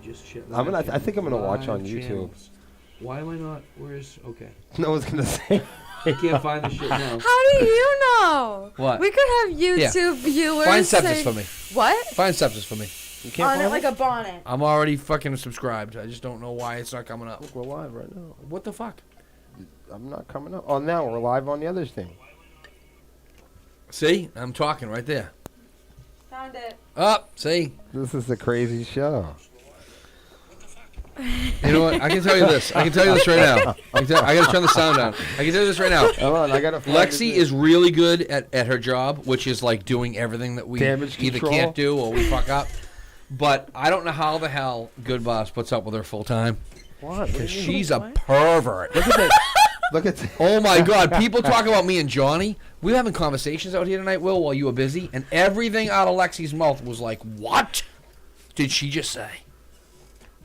just shit. I think I'm gonna watch on YouTube. Channels. Why am I not? Where's okay? No one's gonna say. I can't find the shit now. How do you know? What? We could have YouTube viewers. Find Sepsiss say, for me. What? Find Sepsiss for me. You can't On it find like a bonnet. I'm already fucking subscribed. I just don't know why it's not coming up. Look, we're live right now. What the fuck? I'm not coming up. Oh, now we're live on the other thing. See? I'm talking right there. Found it. Up. See? This is a crazy show. You know what? I can tell you this. I can tell you this right now. I got to turn the sound down. I can tell you this right now. Hold on, I gotta. Lexi is really good at her job, which is like doing everything that we Damage either control. can't do or we fuck up. But I don't know how the hell Good Boss puts up with her full time. What? Because she's a pervert. Look at this. Look at this. Oh my God! People talk about me and Johnny. We were having conversations out here tonight, Will, while you were busy, and everything out of Lexi's mouth was like, "What did she just say?"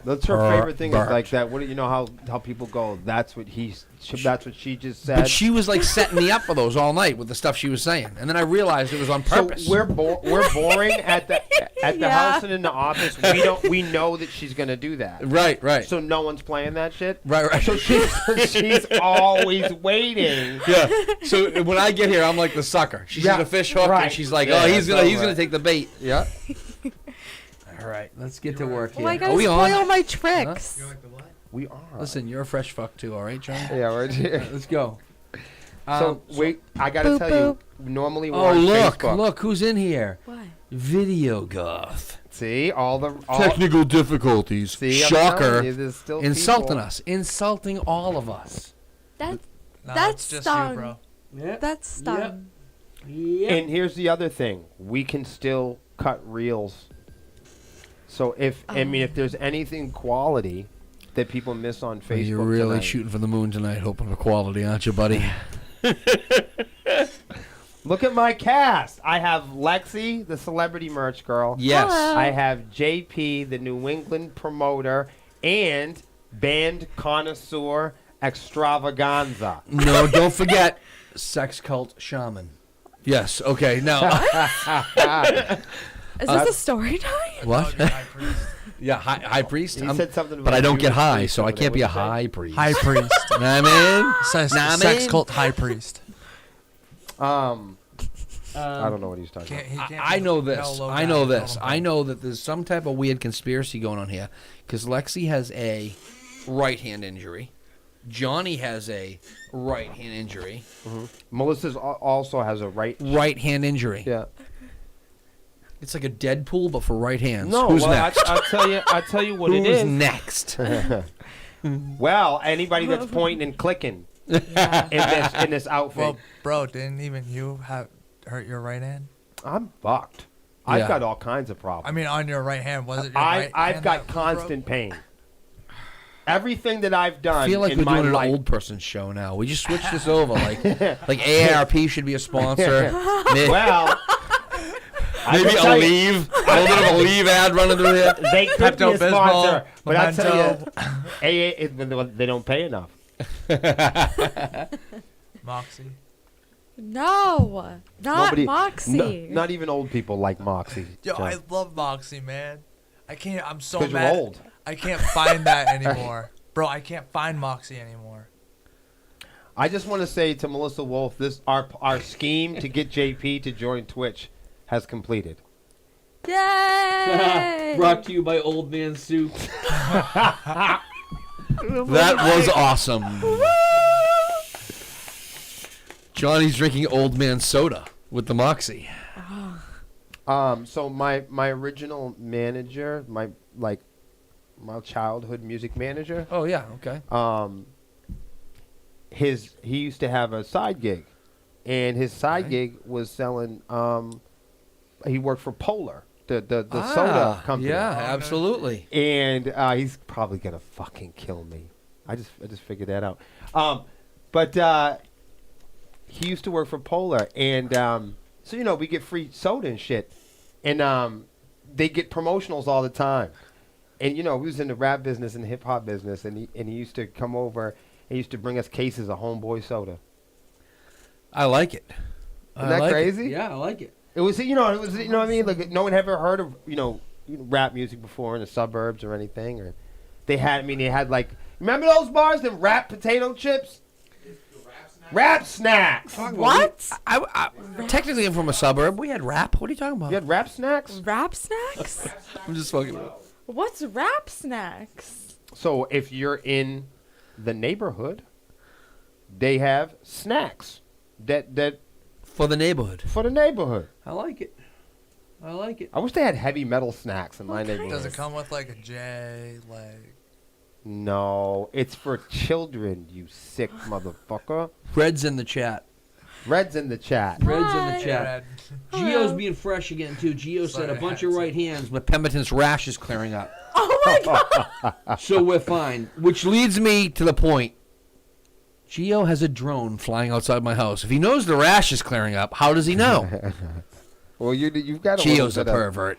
That's her favorite thing. Is like that. What do you know how people go? That's what that's what she just said. But she was like setting me up for those all night with the stuff she was saying, and then I realized it was on purpose. So we're boring at the house and in the office. We know that she's gonna do that. Right. So no one's playing that shit. Right. So she's always waiting. Yeah. So when I get here, I'm like the sucker. She's in a fish hook, and she's like, "Oh, he's gonna take the bait." Yeah. All right, let's get to work here. Oh my God, Are we on? spoil my tricks. You're like the what? We are. Listen, you're a fresh fuck too, all right, John? Yeah, we're here. Let's go. So wait, I gotta Boop, tell boop. you. Normally, we're Oh, on look Facebook. who's in here. What? Video goth. See all Technical difficulties. See, I'm Shocker. telling you, there's still Insulting people. us. Insulting all of us. That's it's just stung. you, bro. Yeah. That's stung. Yeah. And here's the other thing: we can still cut reels. So if there's anything quality that people miss on Facebook, You're really tonight, shooting for the moon tonight, hoping for quality, aren't you, buddy? look at my cast. I have Lexi, the celebrity merch girl. Yes. Hello. I have JP, the New England promoter, and band connoisseur extravaganza. No, don't forget, sex cult shaman. Yes. Okay. Now. Is this a story time? What? Oh, high priest. Yeah, high priest. He said something about But I don't get Judas high, Priest so I over can't there. be a What'd you say? high priest. High priest. Know what I mean? Sex cult high priest. I don't know what he's talking I know this. No, I know this. I know that there's some type of weird conspiracy going on here because Lexi has a right-hand injury. Johnny has a right-hand injury. about. Melissa's also has a Right-hand injury. Yeah. It's like a Deadpool, but for right hands. No, Who's well, next? I'll tell you what it Who's is. next? Well, anybody that's pointing and clicking in this outfit, Well, bro, didn't even you hurt your right hand? I'm fucked. Yeah. I've got all kinds of problems. I mean, on your right hand, was it your right I've hand got that was constant pain. Everything that I've done I feel like in we're my doing life. an old person show now. We just switched this over. Like AARP should be a sponsor. Well, I Maybe can a tell you, leave. A little bit of a leave ad running through here. they could be a Pepto-Bismol, sponsor, but I tell Memento. you, they don't pay enough. Moxie. No, not Nobody- Moxie. Not even old people like Moxie. Yo, John. I love Moxie, man. I'm so 'Cause you're mad. old. I can't find that anymore. Bro, I can't find Moxie anymore. I just want to say to Melissa Wolf, our scheme to get JP to join Twitch has completed. Yay! Brought to you by Old Man Soup. That was awesome. Johnny's drinking old man soda with the Moxie. So my original manager, my childhood music manager, Oh yeah, okay. he used to have a side gig, and his side gig was selling. He worked for Polar, the soda company. Yeah, absolutely. And he's probably gonna fucking kill me. I just figured that out. But he used to work for Polar, and so we get free soda and shit, and they get promotionals all the time. And he was in the rap business and the hip hop business, and he used to come over and used to bring us cases of Homeboy soda. I like it. Isn't that crazy? Yeah, I like it. It was what I mean? Like no one ever heard of rap music before in the suburbs or anything? Or they had like, remember those bars, them rap potato chips? Rap snacks. What? Technically, I'm from a suburb. We had rap. What are you talking about? You had rap snacks? Rap snacks? I'm just fucking. What's rap snacks? So if you're in the neighborhood, they have snacks that For the neighborhood. for the neighborhood. I like it. I like it. I wish they had heavy metal snacks in my Okay. neighborhood. Does it come with like a J? Like No, it's for children, you sick motherfucker. Red's in the chat. Red's in the chat. Red's in Hi. the chat. red. Gio's being fresh again too. Gio said a Sorry, bunch I of had to. right hands, But Pemberton's rash is clearing up. Oh my god! so we're fine. Which leads me to the point. Gio has a drone flying outside my house. If he knows the rash is clearing up, how does he know? Well, you've got Gio's a little bit of- pervert.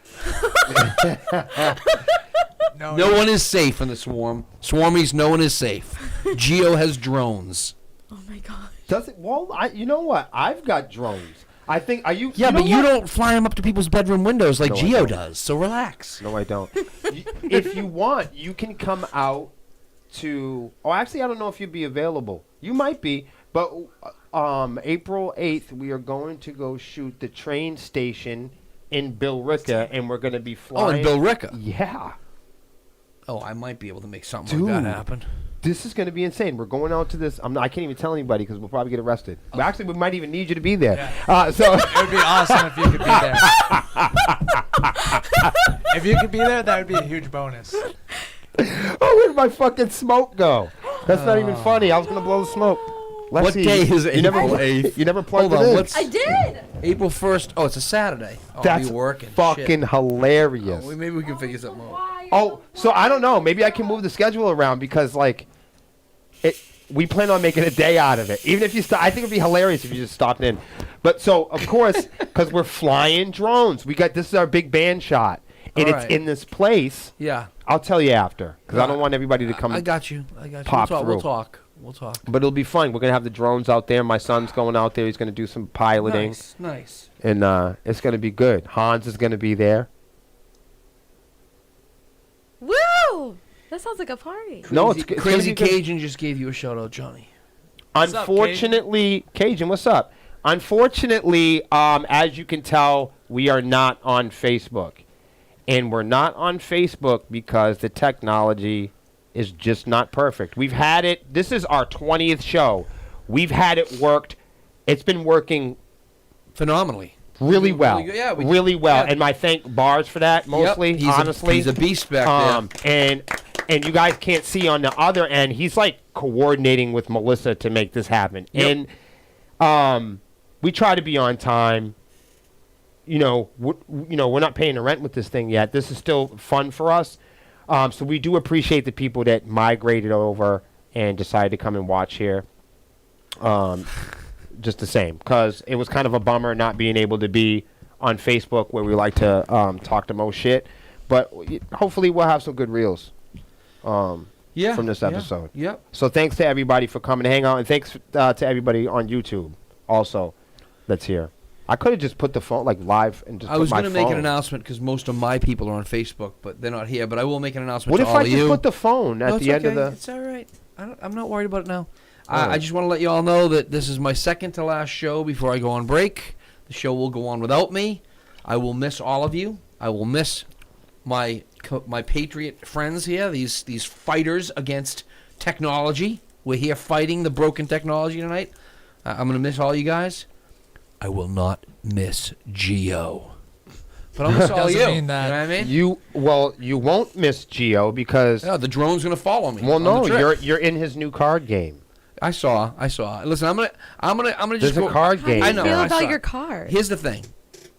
No, No one is safe in the swarm. Swarmies, no one is safe. Gio has drones. Oh my god! Does it? Well, you know what? I've got drones. I think. Are you? Yeah, you know but you what? don't fly them up to people's bedroom windows like No, I Gio don't. does. So relax. No, I don't. If you want, you can come out to. Oh, actually, I don't know if you'd be available. You might be, but April 8th, we are going to go shoot the train station in Billerica, and we're going to be Oh, flying. and Bill Ricka. Yeah. Oh, I might be able to make something like Dude. that happen. This is going to be insane. We're going out to this. I can't even tell anybody because we'll probably get arrested. But actually, we might even need you to be there. So it would be awesome if you could be there. If you could be there, that would be a huge bonus. oh, where did my fucking smoke go? That's not even funny. I was going to blow the smoke. What Lexi, day is you never, April 8th? You never plugged Hold it on, in. what's I did. April 1st? Oh, it's a Saturday. Oh, That's I'll be working. fucking Shit. hilarious. Oh, maybe we can figure something out. Oh, so I don't know. Maybe I can move the schedule around because, like, we plan on making a day out of it. Even if you I think it'd be hilarious if you just stopped in. But so, of course, because we're flying drones, this is our big band shot. And All it's right. in this place. Yeah. I'll tell you after because I don't want everybody to come. I got you. I got you. pop we'll through. talk. We'll talk. But it'll be fun. We're going to have the drones out there. My son's going out there. He's going to do some piloting. Nice. Nice. And it's going to be good. Hans is going to be there. Woo! That sounds like a party. No, it's gonna Crazy be good. Cajun just gave you a shout out, Johnny. What's up, Unfortunately, Cajun, what's up? Unfortunately, as you can tell, we are not on Facebook. And we're not on Facebook because the technology is just not perfect. We've had it. This is our 20th show. We've had it worked. It's been working Phenomenally. really well. good. Yeah, really well. yeah. And I thank Bars for that mostly, Yep. honestly. He's a beast back there. And you guys can't see on the other end, he's like coordinating with Melissa to make this happen. Yep. And we try to be on time. We're not paying the rent with this thing yet. This is still fun for us. So we do appreciate the people that migrated over and decided to come and watch here. Just the same, because it was kind of a bummer not being able to be on Facebook where we like to talk the most shit. But hopefully we'll have some good reels from this episode. Yep. So thanks to everybody for coming to hang out, and thanks to everybody on YouTube also that's here. I could have just put the phone like live and just I was going to make an announcement because most of my people are on Facebook, but they're not here. But I will make an announcement What to if all I of just you. put the phone at No, the end of the... It's all right. I'm not worried about it now. Oh. I just want to let you all know that this is my second to last show before I go on break. The show will go on without me. I will miss all of you. I will miss my patriot friends here. These fighters against technology. We're here fighting the broken technology tonight. I'm gonna miss all you guys. I will not miss Geo. But I'll miss all Doesn't you. mean that. You know what I mean? You won't miss Geo because... Yeah, the drone's gonna follow me. Well, on the no, trip. you're in his new card game. I saw. Listen, I'm gonna just There's go. a card How do you game. I know. feel I about saw your it. car? Here's the thing.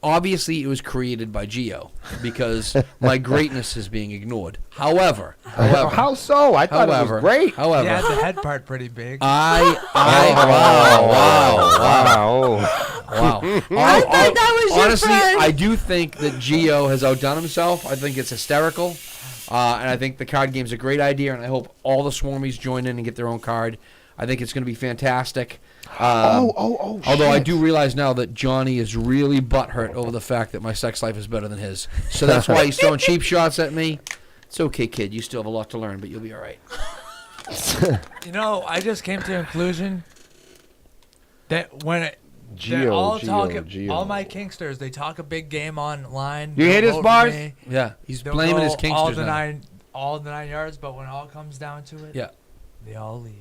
Obviously, it was created by Geo because my greatness is being ignored. However, How so? I thought it was great. However, Yeah, the head part pretty big. wow. I thought that was your Honestly, friend. I do think that Geo has outdone himself. I think it's hysterical. And I think the card game's a great idea, and I hope all the Swarmies join in and get their own card. I think it's going to be fantastic. Although I do realize now that Johnny is really butthurt over the fact that my sex life is better than his. So that's why he's throwing cheap shots at me. It's okay, kid. You still have a lot to learn, but you'll be all right. You know, I just came to the conclusion that they're Geo, all Geo, talking, Geo. all my kinksters, they talk a big game online. You they'll hear this, vote for Bars? me, Yeah, he's they'll blaming go his all kinksters the now. all the 9 yards, but when it all comes down to it, Yeah. they all leave.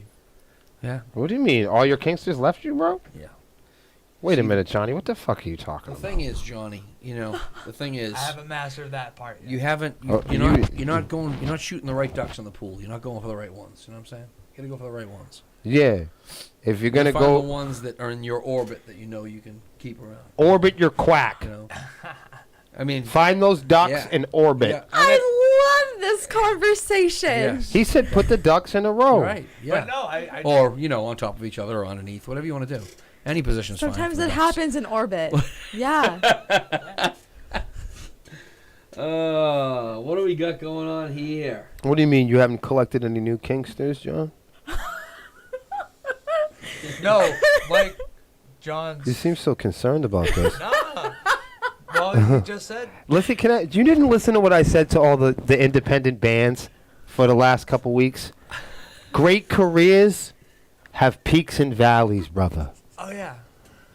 Yeah. What do you mean? All your kinksters left you, bro? Yeah. Wait a minute, Johnny. What the fuck are you talking The about? thing is, Johnny, the thing is, I haven't mastered that part yet. you haven't, Oh, you're not shooting the right ducks in the pool. You're not going for the right ones. You know what I'm saying? You gotta go for the right ones. Yeah. If you're gonna Find the go ones that are in your orbit that you know you can keep around. orbit your quack, You know, I mean, find those ducks Yeah. in orbit. yeah, I love this conversation. yes. He said, "Put the ducks in a row." Right. Yeah. But no, I Or on top of each other or underneath, whatever you want to do. Any position's fine. Sometimes for it the ducks. happens in orbit. Yeah. What do we got going on here? What do you mean you haven't collected any new kinksters, John? no, like You John's. seem so concerned about this. Nah. Well, you just said. Listen, you didn't listen to what I said to all the independent bands for the last couple weeks? Great careers have peaks and valleys, brother. Oh yeah.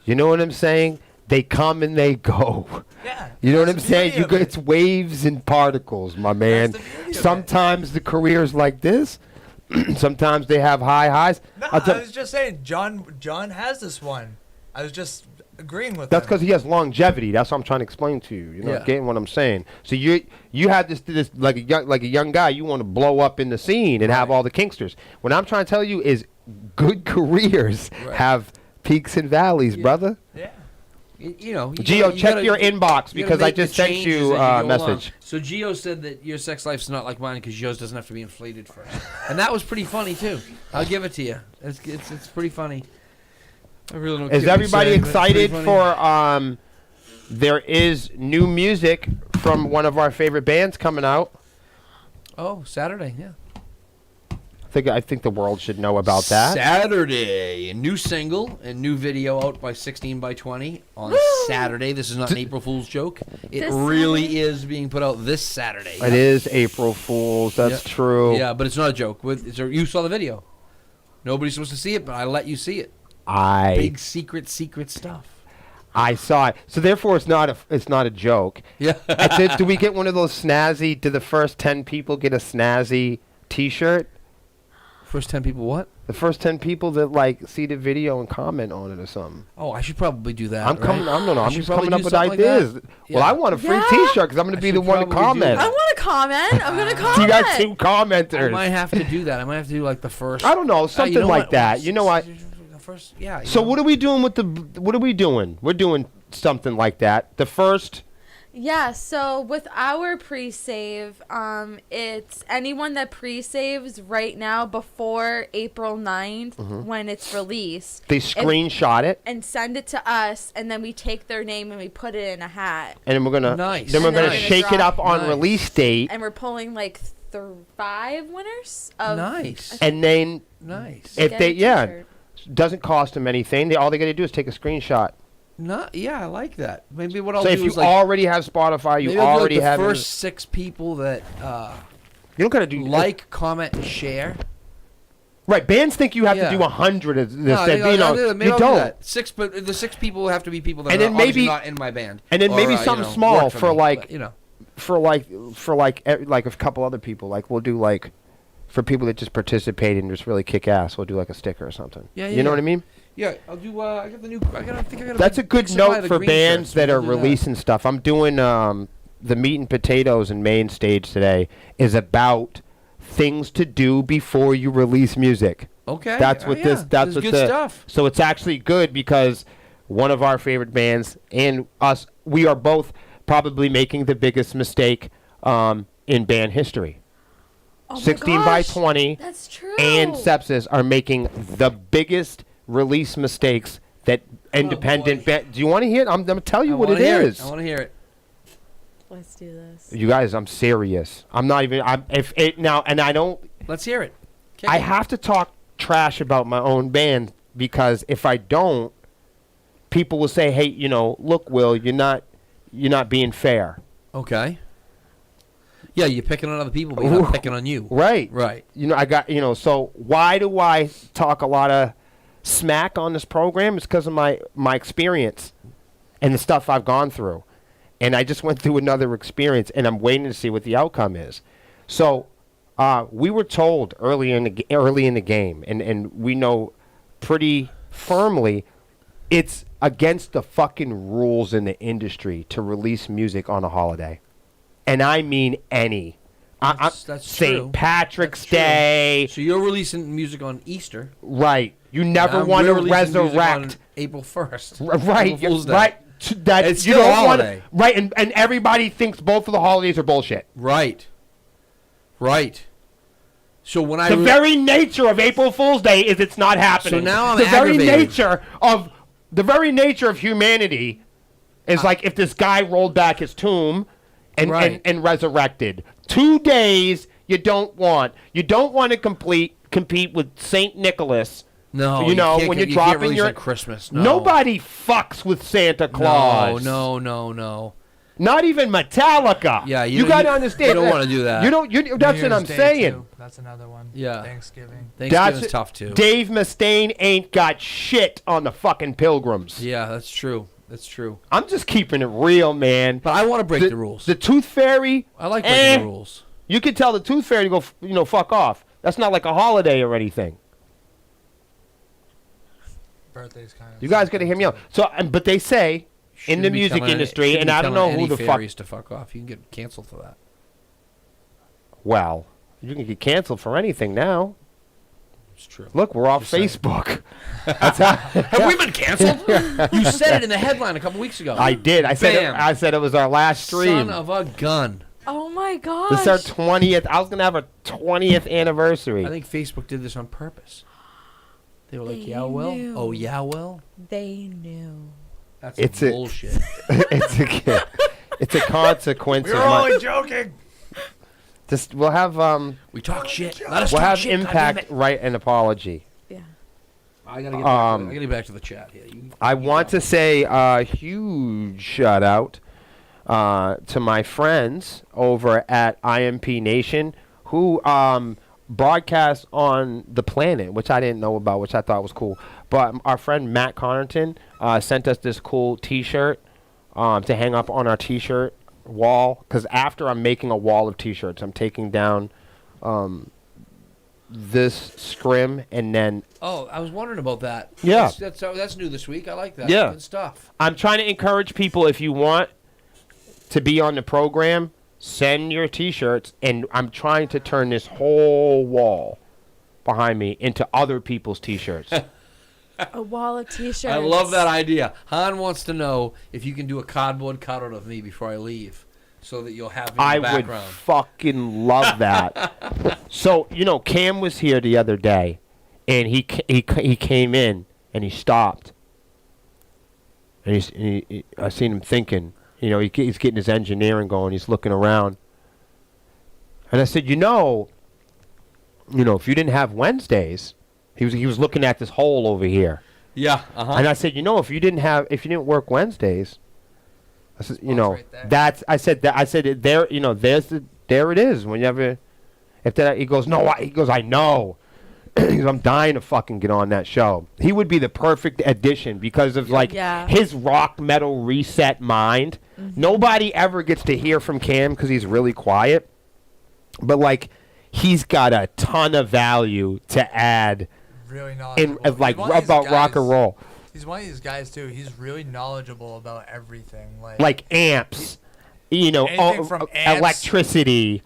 You know what I'm saying? They come and they go. Yeah. You know what I'm that's the saying? beauty of it. It's waves and particles, my man. That's the beauty of it. Sometimes the career's like this. Sometimes they have high highs. No, I'll tell- I was just saying, John has this one. I was just agreeing with That's him. because he has longevity. That's what I'm trying to explain to you. You're not Yeah. getting what I'm saying. So you have this like a young guy. You want to blow up in the scene and have all the kinksters. What I'm trying to tell you is good careers Right. have peaks and valleys, brother. Yeah. Gio, check your inbox because I just sent you a message. So Gio said that your sex life's not like mine because yours doesn't have to be inflated first, and that was pretty funny too. I'll give it to you. It's pretty funny. I really don't. Is care what you everybody say, but it's pretty excited funny. for there is new music from one of our favorite bands coming out. Oh, Saturday, yeah. I think the world should know about that. Saturday, a new single and new video out by 16 by 20 on Saturday. This is not an April Fool's joke. It This really Saturday? is being put out this Saturday. It is April Fool's. That's Yeah. true. Yeah, but it's not a joke. You saw the video. Nobody's supposed to see it, but I let you see it. Big secret stuff. I saw it. So therefore, it's not a joke. Yeah. Do we get one of those snazzy? Do the first 10 people get a snazzy T-shirt? First 10 people what? The first 10 people that see the video and comment on it or something. Oh, I should probably do that. I'm coming. right? I'm should just probably coming up do with something like that. ideas. Well, I want a free Yeah. T-shirt because I'm going to I be the should one to probably do comment. I want to comment. I'm going to comment. So you got 2 I commenters. might have to do that. I might have to do like the first. I don't know, something you know like what? that. You know what? The first, yeah. So what are we doing with what are we doing? We're doing something like that. The first. Yeah, so with our pre-save, it's anyone that pre-saves right now before April 9th when it's released. They screenshot it, And send it to us, and then we take their name and we put it in a hat. and then we're gonna Nice. then we're And then gonna we're gonna shake it draw- up on Nice. release date, And we're pulling like 5 winners of Nice. and then Nice. if get they a t-shirt. doesn't cost them anything. All they gotta do is take a screenshot. Yeah, I like that. Maybe what I'll So do if you is like already have Spotify, maybe you I'll do, already like, the have first 6 people that You don't gotta do comment, and share. right. Bands think you have Yeah. to do 100 of this. No, and, you know, maybe you I'll do don't. that. 6, but the 6 people have to be people that And are then obviously maybe- not in my band. and then Or, maybe something work small for me, like- but, For a couple other people, we'll do for people that just participate and just really kick ass, we'll do like a sticker or something. Yeah, You know yeah. what I mean? Yeah, I'll do. I got the new. I think I got. That's a good big supply note of the for green bands shirts. that We'll are do that. releasing stuff. I'm doing the Meat and Potatoes and main stage today is about things to do before you release music. Okay. That's what this. That's what good the. stuff. So it's actually good because one of our favorite bands and us, we are both probably making the biggest mistake in band history. Oh my 16 by gosh, 20 That's true. and Sepsiss are making the biggest release mistakes that independent boy. band. Do you want to hear it? I'm going to tell you I what wanna it hear is. I want to hear it. Let's do this. You guys, I'm serious. I'm not even. I'm if it now, and I don't. Let's hear it. I have to talk trash about my own band because if I don't, people will say, "Hey, look, Will, you're not being fair." Okay. Yeah, you're picking on other people, but you're not picking on you. Right. Right. I got, so why do I talk a lot of smack on this program? It's because of my experience and the stuff I've gone through. And I just went through another experience, and I'm waiting to see what the outcome is. So we were told early in the game, and we know pretty firmly it's against the fucking rules in the industry to release music on a holiday. And I mean any. That's St. true. Patrick's That's true. Day. So you're releasing music on Easter. Right. You never And want to we're releasing music on resurrect. April 1st. Right. April Fool's Day. Right. That It's you still a don't want holiday. right, and everybody thinks both of the holidays are bullshit. Right. Right. So when The very nature of April Fool's Day is it's not happening. So now I'm the very aggravated. nature of humanity is like if this guy rolled back his tomb Right. and resurrected. 2 days you don't want. You don't want to compete with Saint Nicholas. No, you know, can't, when you're you can't dropping release your on Christmas. No. Nobody fucks with Santa Claus. No. Not even Metallica. Yeah, you got to understand. You don't want to do that. You don't. That's what I'm saying. Too. That's another one. Yeah. Thanksgiving. Thanksgiving's tough too. Dave Mustaine ain't got shit on the fucking Pilgrims. Yeah, that's true. That's true. I'm just keeping it real, man. But I want to break the rules. The Tooth Fairy. I like breaking the rules. You can tell the Tooth Fairy to go, fuck off. That's not like a holiday or anything. Birthday's kind of. You guys got to hear me out. So, but they say in the Shouldn't be music telling- industry, shouldn't and be I don't know telling who any the fuck. fairies to fuck off. You can get canceled for that. Well, you can get canceled for anything now. It's true. Look, we're off Just saying. Facebook. That's how, Have we been canceled? You said it in the headline a couple weeks ago. I did. I Bam. said it was our last stream. Son of a gun. Oh my gosh. This is our 20th. I was gonna have a 20th anniversary. I think Facebook did this on purpose. They were like, They yeah, well. knew. Oh, yeah, well. They knew. That's It's a- bullshit. it's a consequence We were of my. only joking. Just we'll have We talk shit. Let us we'll talk have shit. Impact write an apology. Yeah. I gotta get back to, I gotta get back to the chat here. I want to say a huge shout out to my friends over at IMP Nation who broadcast on the planet, which I didn't know about, which I thought was cool. But our friend Matt Connerton sent us this cool T-shirt to hang up on our T-shirt wall. Because after I'm making a wall of T-shirts, I'm taking down this scrim and then Oh, I was wondering about that. Yeah. That's new this week. I like that. Yeah. Good stuff. I'm trying to encourage people, if you want to be on the program, send your T-shirts, and I'm trying to turn this whole wall behind me into other people's T-shirts. A wall of t-shirts. I love that idea. Han wants to know if you can do a cardboard cutout of me before I leave, so that you'll have me in I the would background. fucking love that. So, Cam was here the other day, and he came in, and he stopped. And I seen him thinking. He's getting his engineering going. He's looking around. And I said, if you didn't have Wednesdays, he was looking at this hole over here. Yeah. Uh-huh. And I said, if you didn't work Wednesdays, I said, right there. there it is. Whenever, he goes, no, I know. He goes, I'm dying to fucking get on that show. He would be the perfect addition because of Yeah. his rock metal reset mind. Mm-hmm. Nobody ever gets to hear from Cam because he's really quiet, but he's got a ton of value to add Really in knowledgeable. He's one of these about rock and guys- roll, He's one of these guys too. He's really knowledgeable about everything, like amps, Anything from amps, electricity.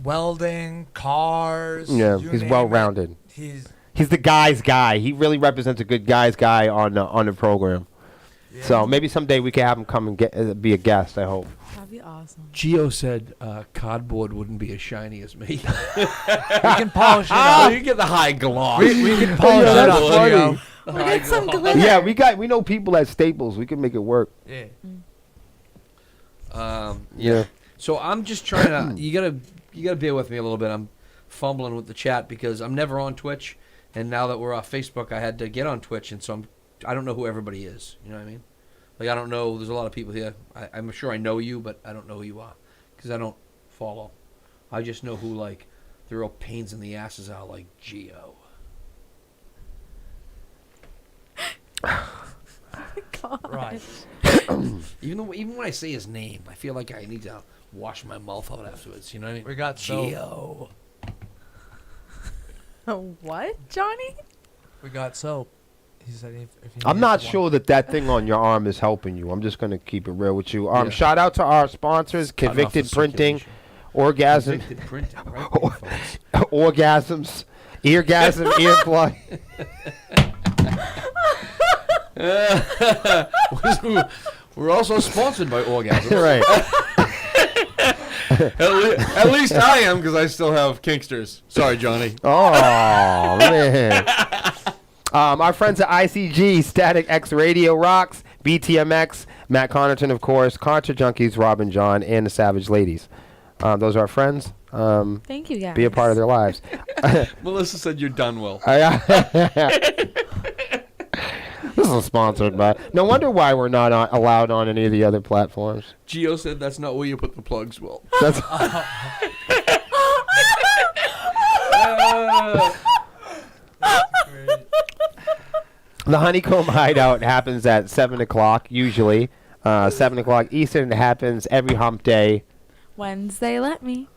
welding, cars. Yeah, you he's name well it. rounded. He's the guy's guy. He really represents a good guy's guy on the program. yeah. So maybe someday we can have him come and be a guest. I hope. That'd be awesome. Gio said cardboard wouldn't be as shiny as me. we can polish it Oh, up. you get the high gloss. We can polish Yeah, it that's up. funny. Gio. The We high get some gloss. glitter. Yeah, we know people at Staples. We can make it work. Yeah. Yeah. So I'm just trying to. You gotta bear with me a little bit. I'm fumbling with the chat because I'm never on Twitch, And now that we're off Facebook, I had to get on Twitch, and so I don't know who everybody is. You know what I mean? Like, I don't know. There's a lot of people here. I'm sure I know you, but I don't know who you are because I don't follow. I just know who, like, the real pains in the asses are, like Geo. God. Right. Even when I say his name, I feel like I need to wash my mouth out afterwards. You know what I mean? We got Geo. What, Johnny? We got soap. He said if you I'm need not one. sure that thing on your arm is helping you. I'm just going to keep it real with you. Yeah. Shout out to our sponsors, Cut off Convicted the Printing, circulation. Orgasm, Convicted printing, right there, folks. Orgasms, Eargasm, Earplug. We're also sponsored by Orgasm. Right. At least I am, because I still have Kinksters. Sorry, Johnny. Oh, man. Our friends at ICG, Static X Radio Rocks, BTMX, Matt Connerton, of course, Contra Junkies, Robin John, and the Savage Ladies. Those are our friends. Thank you, guys. Be a part of their lives. Melissa said you're done, Will. This is sponsored by. No wonder why we're not allowed on any of the other platforms. Geo said that's not where you put the plugs, Will. That's the Honeycomb Hideout happens at 7 o'clock usually. 7 o'clock Eastern. It happens every hump day. Wednesday, let me.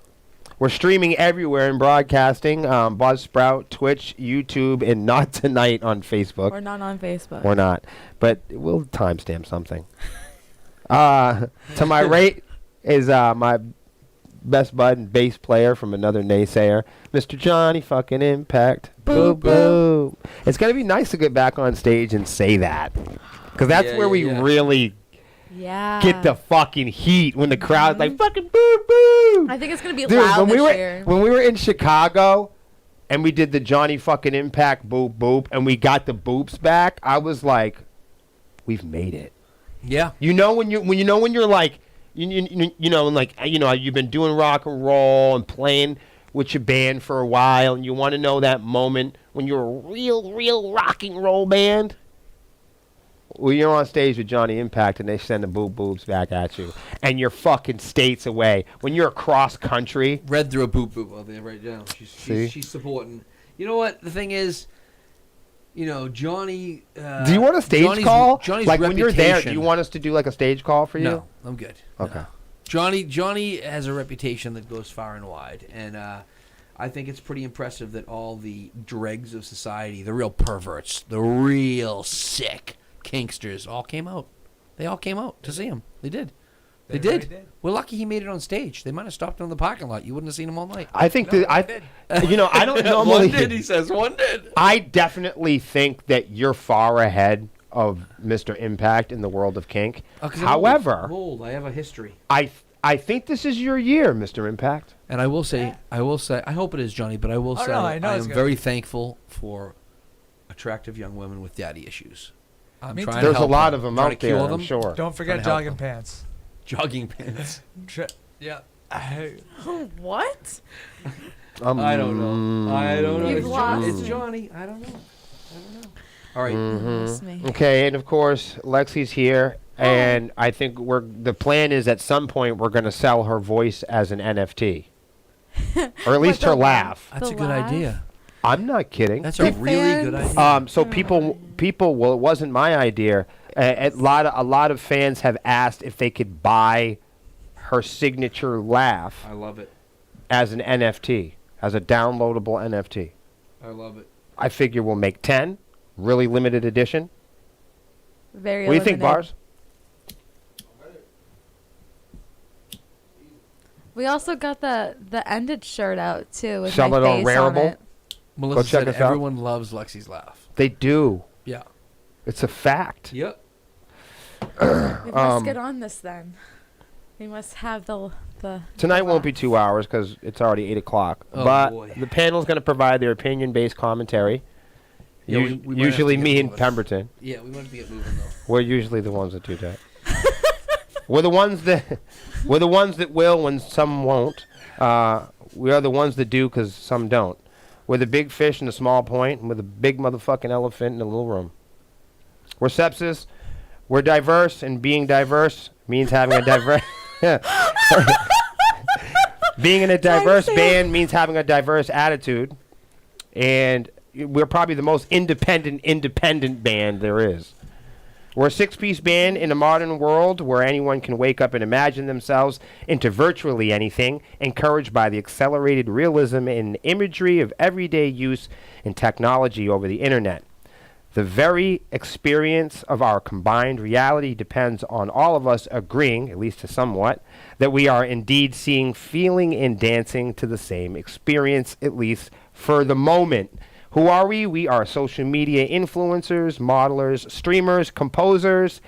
We're streaming everywhere and broadcasting. Buzzsprout, Twitch, YouTube, and not tonight on Facebook. We're not on Facebook. We're not. But we'll timestamp something. To my right is my best bud and bass player from another naysayer, Mr. Johnny fucking Impact. Boo boo. It's going to be nice to get back on stage and say that. Because that's where we really Yeah. get the fucking heat when the crowd's like fucking boo boo. I think it's gonna be Dude, loud when this year. when we were in Chicago and we did the Johnny fucking Impact boop boop and we got the boops back, I was like, we've made it. Yeah. You know when you're like you've been doing rock and roll and playing with your band for a while and you want to know that moment when you're a real rock and roll band. Well, you're on stage with Johnny Impact and they send the boob boobs back at you. And you're fucking states away. When you're across country. Read through a boop boop out there right now. She's supporting. You know what? The thing is, Johnny. Do you want a stage call? Johnny's like when you're there, do reputation- you want us to do like a stage call for you? No, I'm good. Okay. No. Johnny has a reputation that goes far and wide. And I think it's pretty impressive that all the dregs of society, the real perverts, the real sick Kinksters all came out. They all came out to see him. They did. They really did. did. We're lucky he made it on stage. They might have stopped him in the parking lot. You wouldn't have seen him all night. I think No, that I I don't normally. One did, he says. One did. I definitely think that you're far ahead of Mr. Impact in the world of kink. However, I'm old. I have a history. I think this is your year, Mr. Impact. And I will say, I hope it is, Johnny, but I will say, no, I know I it's am gonna very be. thankful for attractive young women with daddy issues. I'm Me trying too. to There's a help lot of them trying out to cure there, I'm them. sure. Don't forget Trying to help jogging them. pants. Jogging pants. Yeah. What? I don't know. I don't know. You've It's, lost it's me. Johnny. I don't know. All right. Lost me. Okay, and of course, Lexi's here, and I think the plan is at some point we're going to sell her voice as an NFT. Or at least the her laugh? laugh. That's The a good laugh? idea. I'm not kidding. That's The a really good fans- idea. So people, well, it wasn't my idea. A lot of fans have asked if they could buy her signature laugh I love it. as an NFT, as a downloadable NFT. I love it. I figure we'll make 10, really limited edition. Very. What do you think, limited. Bars? We also got the ended shirt out too. With Sell my it on face Rarible? it. Melissa check said us out. everyone loves Lexi's laugh. They do. Yeah. It's a fact. Yep. We must get on this then. We must have the. Tonight won't be 2 hours because it's already 8 o'clock. Oh, but boy. the panel's going to provide their opinion-based commentary. Yeah, we might have Usually to get me and moving. Pemberton. Yeah, we want to get moving though. We're usually the ones that do that. we're the ones that will when some won't. We are the ones that do because some don't. with a big fish in a small point, and with a big motherfucking elephant in a little room. We're Sepsiss. We're diverse, and being diverse means having a diverse... Being in a diverse band means having a diverse attitude. And we're probably the most independent band there is. We're a 6-piece band in a modern world where anyone can wake up and imagine themselves into virtually anything, encouraged by the accelerated realism and imagery of everyday use and technology over the internet. The very experience of our combined reality depends on all of us agreeing, at least to somewhat, that we are indeed seeing, feeling, and dancing to the same experience, at least for the moment. Who are we? We are social media influencers, modelers, streamers, composers,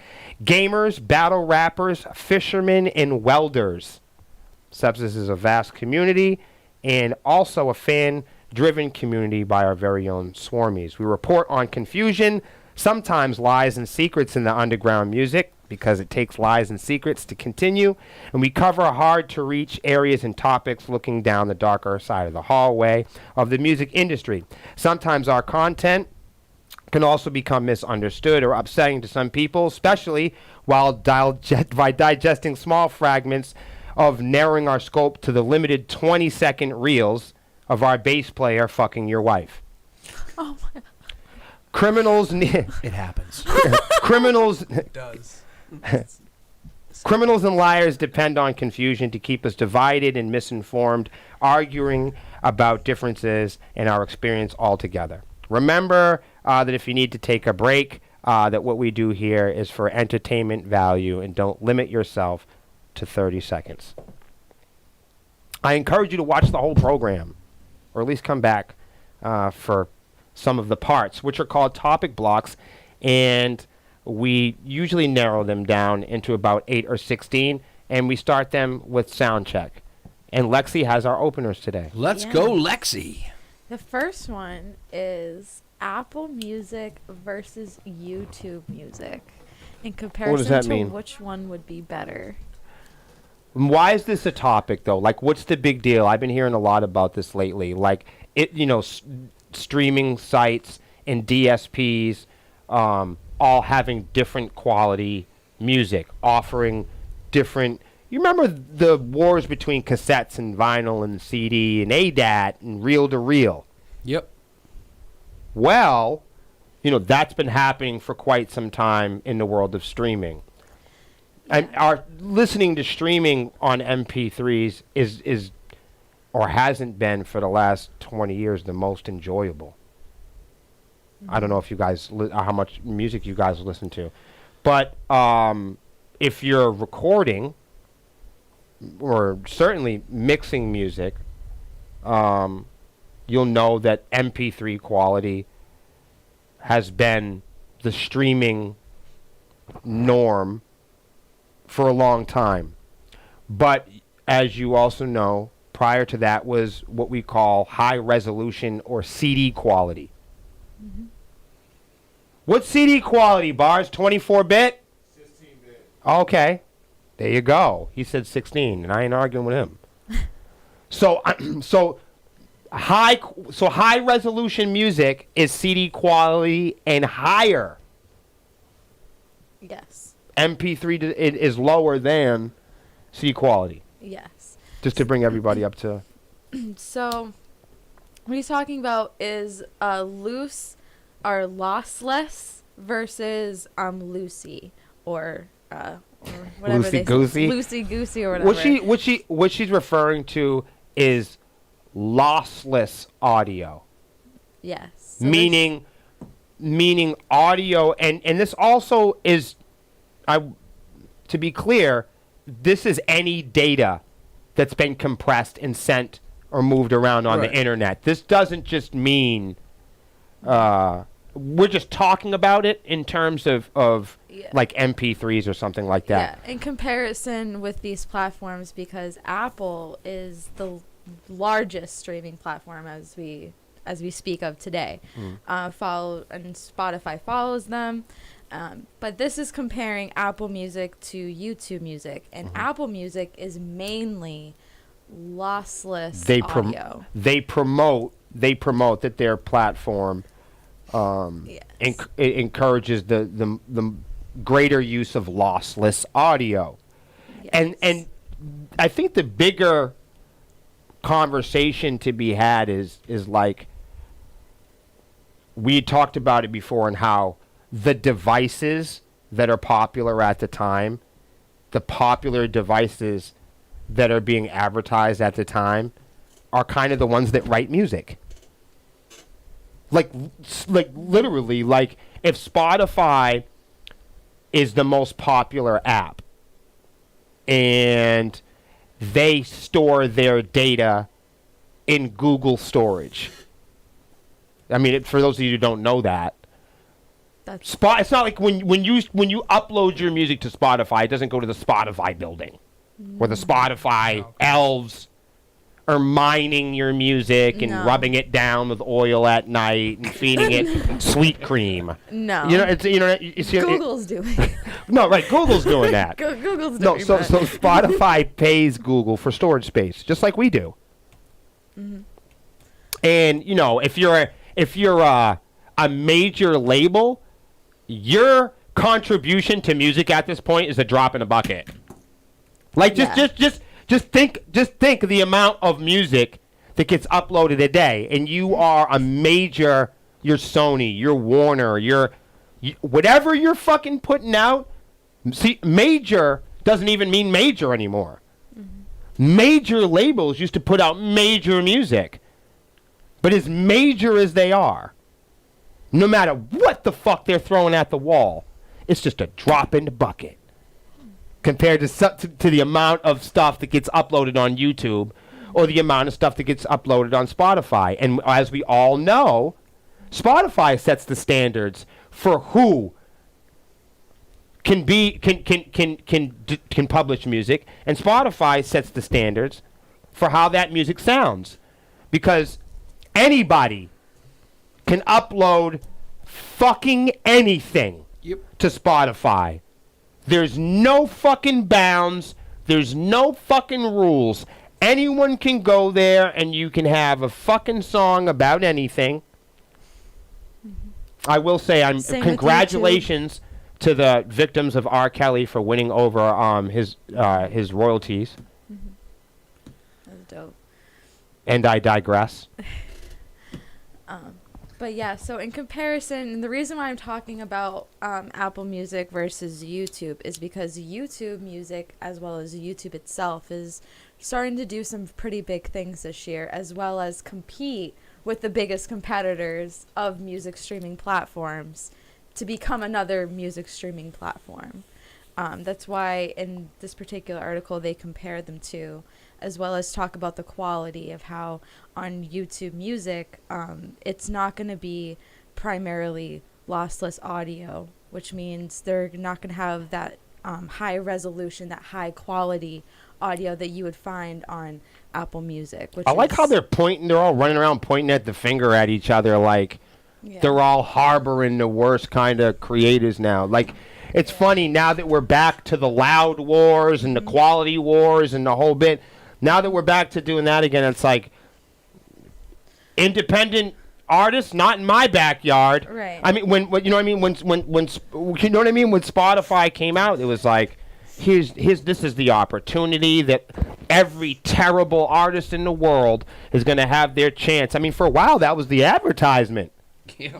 gamers, battle rappers, fishermen, and welders. Sepsiss is a vast community and also a fan-driven community by our very own swarmies. We report on confusion, sometimes lies and secrets in the underground music, because it takes lies and secrets to continue, and we cover hard-to-reach areas and topics looking down the darker side of the hallway of the music industry. Sometimes our content can also become misunderstood or upsetting to some people, especially while by digesting small fragments of narrowing our scope to the limited 20-second reels of our bass player fucking your wife. Oh my. Criminals... It happens. Criminals... It does. Criminals and liars depend on confusion to keep us divided and misinformed, arguing about differences in our experience altogether. Remember that if you need to take a break, that what we do here is for entertainment value, and don't limit yourself to 30 seconds. I encourage you to watch the whole program, or at least come back for some of the parts, which are called topic blocks, and we usually narrow them down into about 8 or 16, and we start them with sound check. And Lexi has our openers today. Let's go, Lexi. The first one is Apple Music versus YouTube Music. In comparison that to mean? which one would be better. Why is this a topic, though? Like, what's the big deal? I've been hearing a lot about this lately. Like, streaming sites and DSPs, all having different quality music, offering different... You remember the wars between cassettes and vinyl and CD and ADAT and reel-to-reel? Yep. Well, that's been happening for quite some time in the world of streaming. And our listening to streaming on MP3s is or hasn't been for the last 20 years the most enjoyable. I don't know if you guys how much music you guys listen to, but if you're recording or certainly mixing music, you'll know that MP3 quality has been the streaming norm for a long time. But as you also know, prior to that was what we call high resolution or CD quality. Mm-hmm. What's CD quality, Bars? 24-bit? 16-bit. Okay. There you go. He said 16, and I ain't arguing with him. So high resolution music is CD quality and higher. Yes. MP3 it is lower than CD quality. Yes. Just to bring everybody up to... So, what he's talking about is loose or lossless versus Lucy or whatever Loosey-goosey? Loosey-goosey or whatever. What she's referring to is lossless audio. Yes. So Meaning audio, and this also is, to be clear, this is any data that's been compressed and sent or moved around on the internet. This doesn't just mean we're just talking about it in terms of like MP3s or something like that. Yeah, in comparison with these platforms, because Apple is the largest streaming platform as we speak of today. And Spotify follows them. But this is comparing Apple Music to YouTube Music, and Apple Music is mainly lossless audio. They promote that their platform encourages the greater use of lossless audio. Yes. And I think the bigger conversation to be had is like, we talked about it before, and how the devices that are popular at the time, the popular devices that are being advertised at the time, are kind of the ones that write music. Like literally, like if Spotify is the most popular app and they store their data in Google storage. I mean, for those of you who don't know that, it's not like when you upload your music to Spotify, it doesn't go to the Spotify building, where the Spotify elves are mining your music and rubbing it down with oil at night and feeding it sweet cream. No, Google's doing it. No, right? Google's doing that. Google's doing so that. so Spotify pays Google for storage space, just like we do. Mm-hmm. And if you're a major label, your contribution to music at this point is a drop in a bucket. Like just think the amount of music that gets uploaded a day, and you are a major. You're Sony, you're Warner, whatever you're fucking putting out. See, major doesn't even mean major anymore. Mm-hmm. Major labels used to put out major music, but as major as they are, no matter what the fuck they're throwing at the wall, it's just a drop in the bucket compared to the amount of stuff that gets uploaded on YouTube or the amount of stuff that gets uploaded on Spotify. And as we all know, Spotify sets the standards for who can publish music, and Spotify sets the standards for how that music sounds, because anybody can upload fucking anything to Spotify. There's no fucking bounds. There's no fucking rules. Anyone can go there and you can have a fucking song about anything. Mm-hmm. I will say, congratulations to the victims of R. Kelly for winning over his royalties. Mm-hmm. That's dope. And I digress. But yeah, so in comparison, the reason why I'm talking about Apple Music versus YouTube is because YouTube Music, as well as YouTube itself, is starting to do some pretty big things this year, as well as compete with the biggest competitors of music streaming platforms to become another music streaming platform. That's why in this particular article they compare them to, as well as talk about the quality of how on YouTube Music, it's not going to be primarily lossless audio, which means they're not going to have that high resolution, that high quality audio that you would find on Apple Music. Which I like how they're all running around pointing at the finger at each other, like they're all harboring the worst kind of creators now. Like, it's funny now that we're back to the loud wars and the quality wars and the whole bit. Now that we're back to doing that again, it's like, independent artists, not in my backyard. Right. I mean, when Spotify came out, it was like, this is the opportunity that every terrible artist in the world is going to have their chance. I mean, for a while, that was the advertisement. Yeah.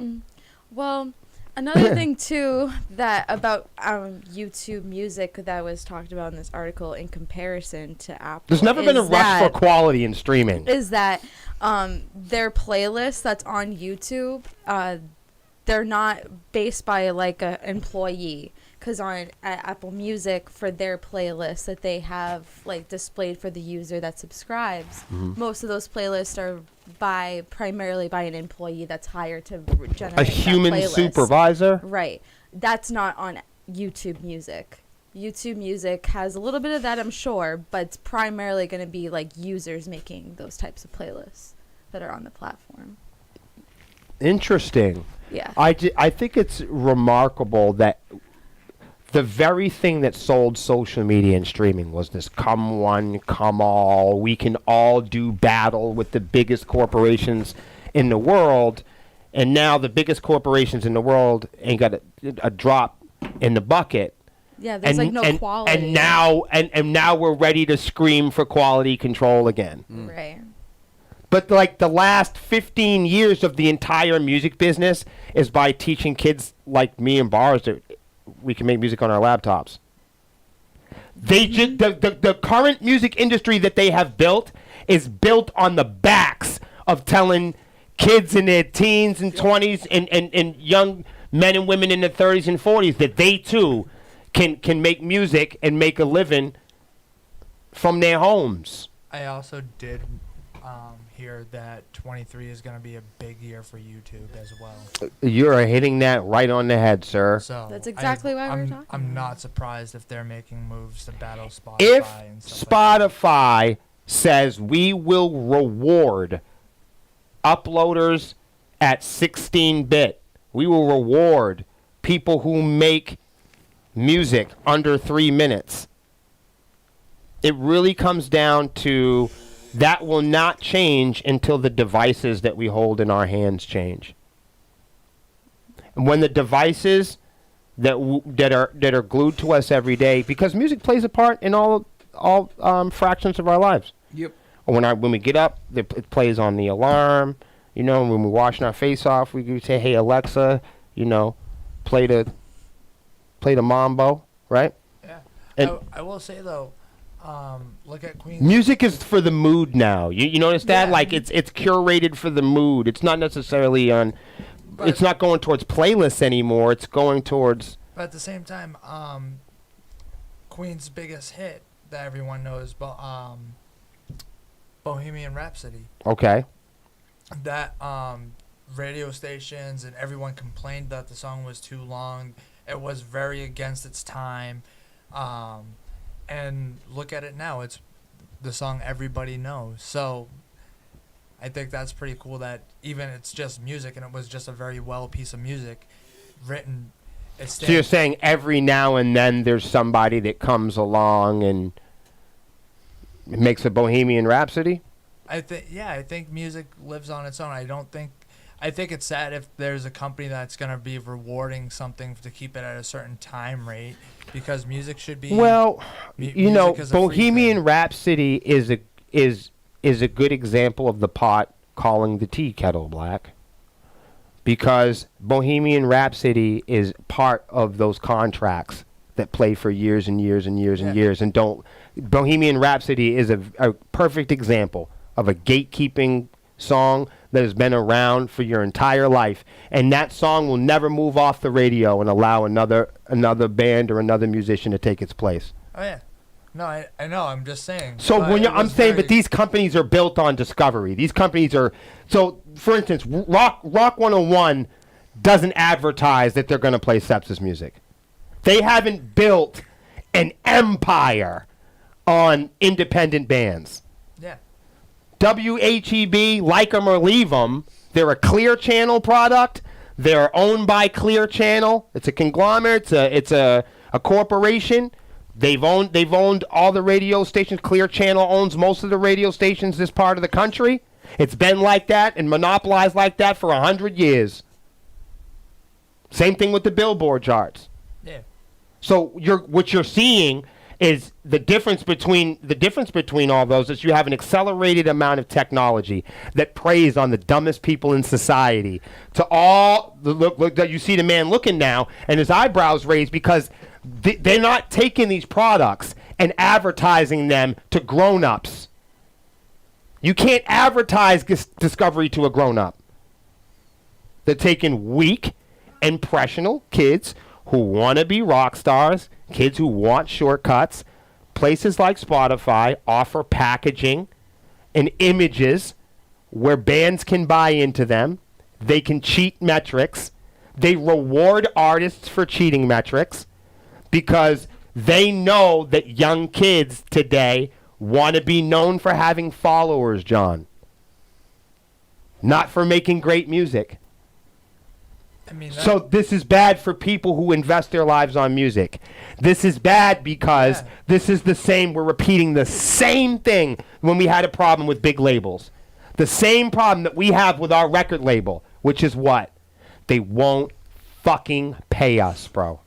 Well, another thing too that about YouTube Music that was talked about in this article in comparison to Apple. There's never been a rush for quality in streaming. Is that their playlist that's on YouTube? They're not based by like an employee. Because at Apple Music, for their playlist that they have like displayed for the user that subscribes, most of those playlists are primarily by an employee that's hired to generate a human that playlist. Supervisor. Right. That's not on YouTube Music. YouTube Music has a little bit of that, I'm sure, but it's primarily going to be like users making those types of playlists that are on the platform. Interesting. Yeah. I think it's remarkable that the very thing that sold social media and streaming was this come one, come all. We can all do battle with the biggest corporations in the world. And now the biggest corporations in the world ain't got a drop in the bucket. Yeah, there's like no quality. And now we're ready to scream for quality control again. Right. But like the last 15 years of the entire music business is by teaching kids like me and Bars that we can make music on our laptops. They just the current music industry that they have built is built on the backs of telling kids in their teens and 20s and young men and women in their 30s and 40s that they too can make music and make a living from their homes. I also did hear that 23 is going to be a big year for YouTube as well. You're hitting that right on the head, sir. So That's exactly why we're talking. I'm not surprised if they're making moves to battle Spotify. If and stuff like that. Spotify says we will reward uploaders at 16-bit, we will reward people who make music under 3 minutes, it really comes down to that will not change until the devices that we hold in our hands change. And when the devices that are glued to us every day, because music plays a part in all fractions of our lives. Yep. When we get up, it plays on the alarm. You know, when we're washing our face off, we could say, "Hey Alexa, you know, play the mambo," right? Yeah. And I will say though, look at Queen's music is for the mood now. You notice that? Yeah. Like it's curated for the mood. It's not necessarily on. But It's not going towards playlists anymore. It's going towards. But at the same time, Queen's biggest hit that everyone knows, Bohemian Rhapsody. Okay. That radio stations and everyone complained that the song was too long. It was very against its time. And look at it now. It's the song everybody knows. So I think that's pretty cool that even it's just music and it was just a very well piece of music written. So you're saying every now and then there's somebody that comes along and makes a Bohemian Rhapsody? I think music lives on its own. I think it's sad if there's a company that's going to be rewarding something to keep it at a certain time rate, because music should be. Well, you know, music is a free Bohemian thing. Rhapsody is a good example of the pot calling the tea kettle black, because Bohemian Rhapsody is part of those contracts that play for years and years and years and years and don't. Bohemian Rhapsody is a perfect example of a gatekeeping song that has been around for your entire life, and that song will never move off the radio and allow another band or another musician to take its place. Oh yeah, no, I know. I'm just saying. So I'm saying, but these companies are built on discovery. These companies are so. For instance, Rock 101 doesn't advertise that they're going to play Sepsiss music. They haven't built an empire on independent bands. Yeah. WHEB, like them or leave them, they're a Clear Channel product. They're owned by Clear Channel. It's a conglomerate. It's a corporation. They've owned all the radio stations. Clear Channel owns most of the radio stations this part of the country. It's been like that and monopolized like that for 100 years. Same thing with the Billboard charts. Yeah. So what you're seeing is the difference between all those is you have an accelerated amount of technology that preys on the dumbest people in society. To all the look that you see the man looking now and his eyebrows raised because they're not taking these products and advertising them to grown-ups. You can't advertise discovery to a grown-up. They're taking weak, impressionable kids who want to be rock stars, kids who want shortcuts. Places like Spotify offer packaging and images where bands can buy into them. They can cheat metrics. They reward artists for cheating metrics because they know that young kids today want to be known for having followers, John, not for making great music. I mean, So this is bad for people who invest their lives on music. This is bad because this is the same. We're repeating the same thing when we had a problem with big labels. The same problem that we have with our record label, which is what? They won't fucking pay us, bro.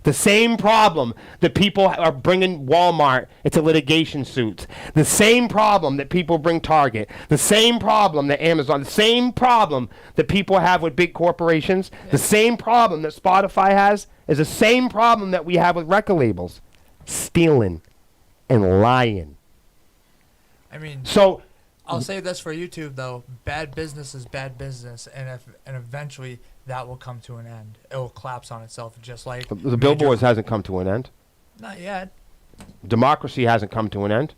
The same problem that people are bringing Walmart into litigation suits. The same problem that people bring Target. The same problem that Amazon. The same problem that people have with big corporations. Yeah. The same problem that Spotify has is the same problem that we have with record labels. Stealing and lying. I mean, so I'll say this for YouTube though: bad business is bad business, and eventually that will come to an end. It will collapse on itself, just like the billboards hasn't come to an end. Not yet. Democracy hasn't come to an end.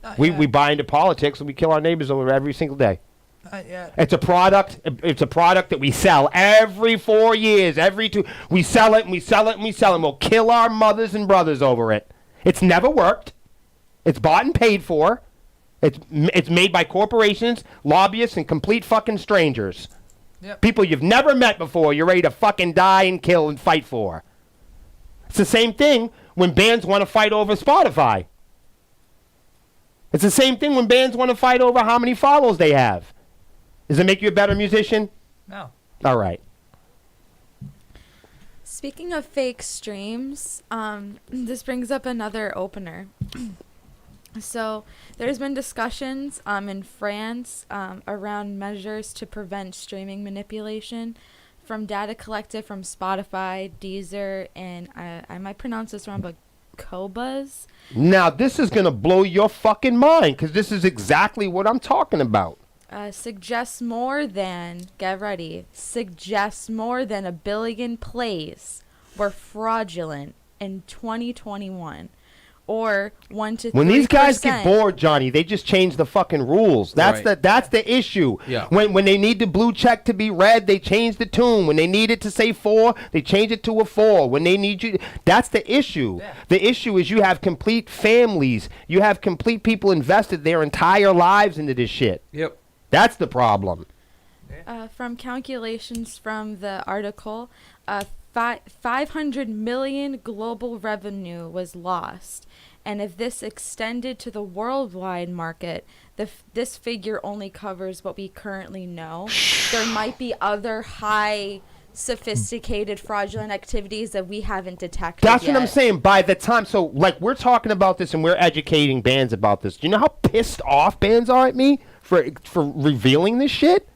Not We yet. we buy into politics and we kill our neighbors over every single day. Not yet. It's a product. It's a product that we sell every 4 years, every 2. We sell it and we sell it and we sell it. And we'll kill our mothers and brothers over it. It's never worked. It's bought and paid for. It's made by corporations, lobbyists, and complete fucking strangers. Yep. People you've never met before. You're ready to fucking die and kill and fight for. It's the same thing when bands want to fight over Spotify. It's the same thing when bands want to fight over how many follows they have. Does it make you a better musician? No. All right. Speaking of fake streams, this brings up another opener. So there's been discussions in France around measures to prevent streaming manipulation from data collected from Spotify, Deezer, and I might pronounce this wrong, but Qobuz. Now, this is going to blow your fucking mind because this is exactly what I'm talking about. Suggests more than, get ready, suggests more than 1 billion plays were fraudulent in 2021. Or 1 to 3%. When these guys get bored, Johnny, they just change the fucking rules. That's Right. that's the issue. Yeah. When they need the blue check to be red, they change the tune. When they need it to say 4, they change it to a 4. When they need you, that's the issue. Yeah. The issue is you have complete families. You have complete people invested their entire lives into this shit. Yep. That's the problem. From calculations from the article, 500 million global revenue was lost. And if this extended to the worldwide market, this figure only covers what we currently know. There might be other high sophisticated fraudulent activities that we haven't detected That's yet. what I'm saying. By the time, so like we're talking about this and we're educating bands about this. Do you know how pissed off bands are at me for revealing this shit?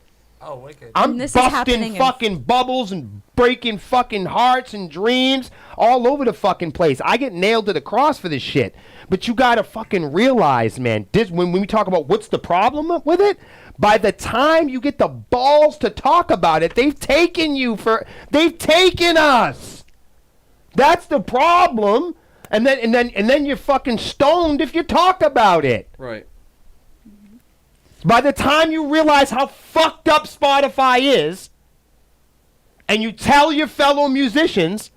Oh, wicked. I'm this is busting happening in- fucking bubbles and breaking fucking hearts and dreams all over the fucking place. I get nailed to the cross for this shit. But you gotta fucking realize, man, this, when we talk about what's the problem with it, by the time you get the balls to talk about it, they've taken us. That's the problem. And then you're fucking stoned if you talk about it. Right. By the time you realize how fucked up Spotify is, and you tell your fellow musicians,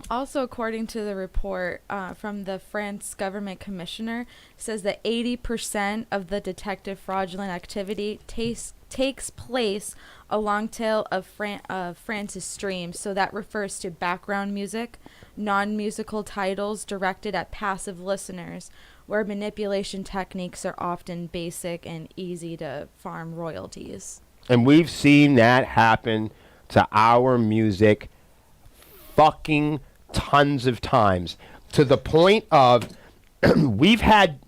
also, according to the report from the France government commissioner, says that 80% of the detected fraudulent activity takes place a long tail of France's streams. So that refers to background music, non-musical titles directed at passive listeners, where manipulation techniques are often basic and easy to farm royalties. and we've seen that happen to our music fucking tons of times, to the point of we've had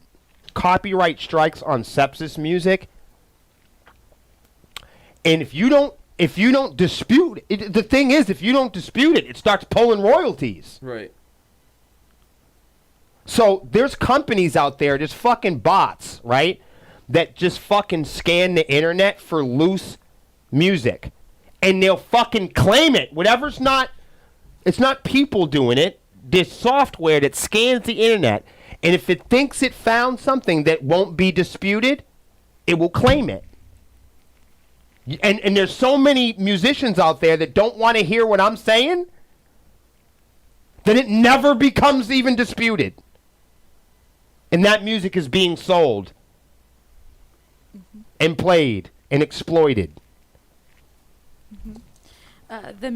copyright strikes on Sepsiss music, and if you don't dispute it, the thing is, if you don't dispute it, it starts pulling royalties. Right. So there's companies out there, there's fucking bots, right, that just fucking scan the internet for loose music, and they'll fucking claim it. Whatever's not, it's not people doing it. There's software that scans the internet, and if it thinks it found something that won't be disputed, it will claim it. And there's so many musicians out there that don't want to hear what I'm saying that it never becomes even disputed. And that music is being sold. and played and exploited. The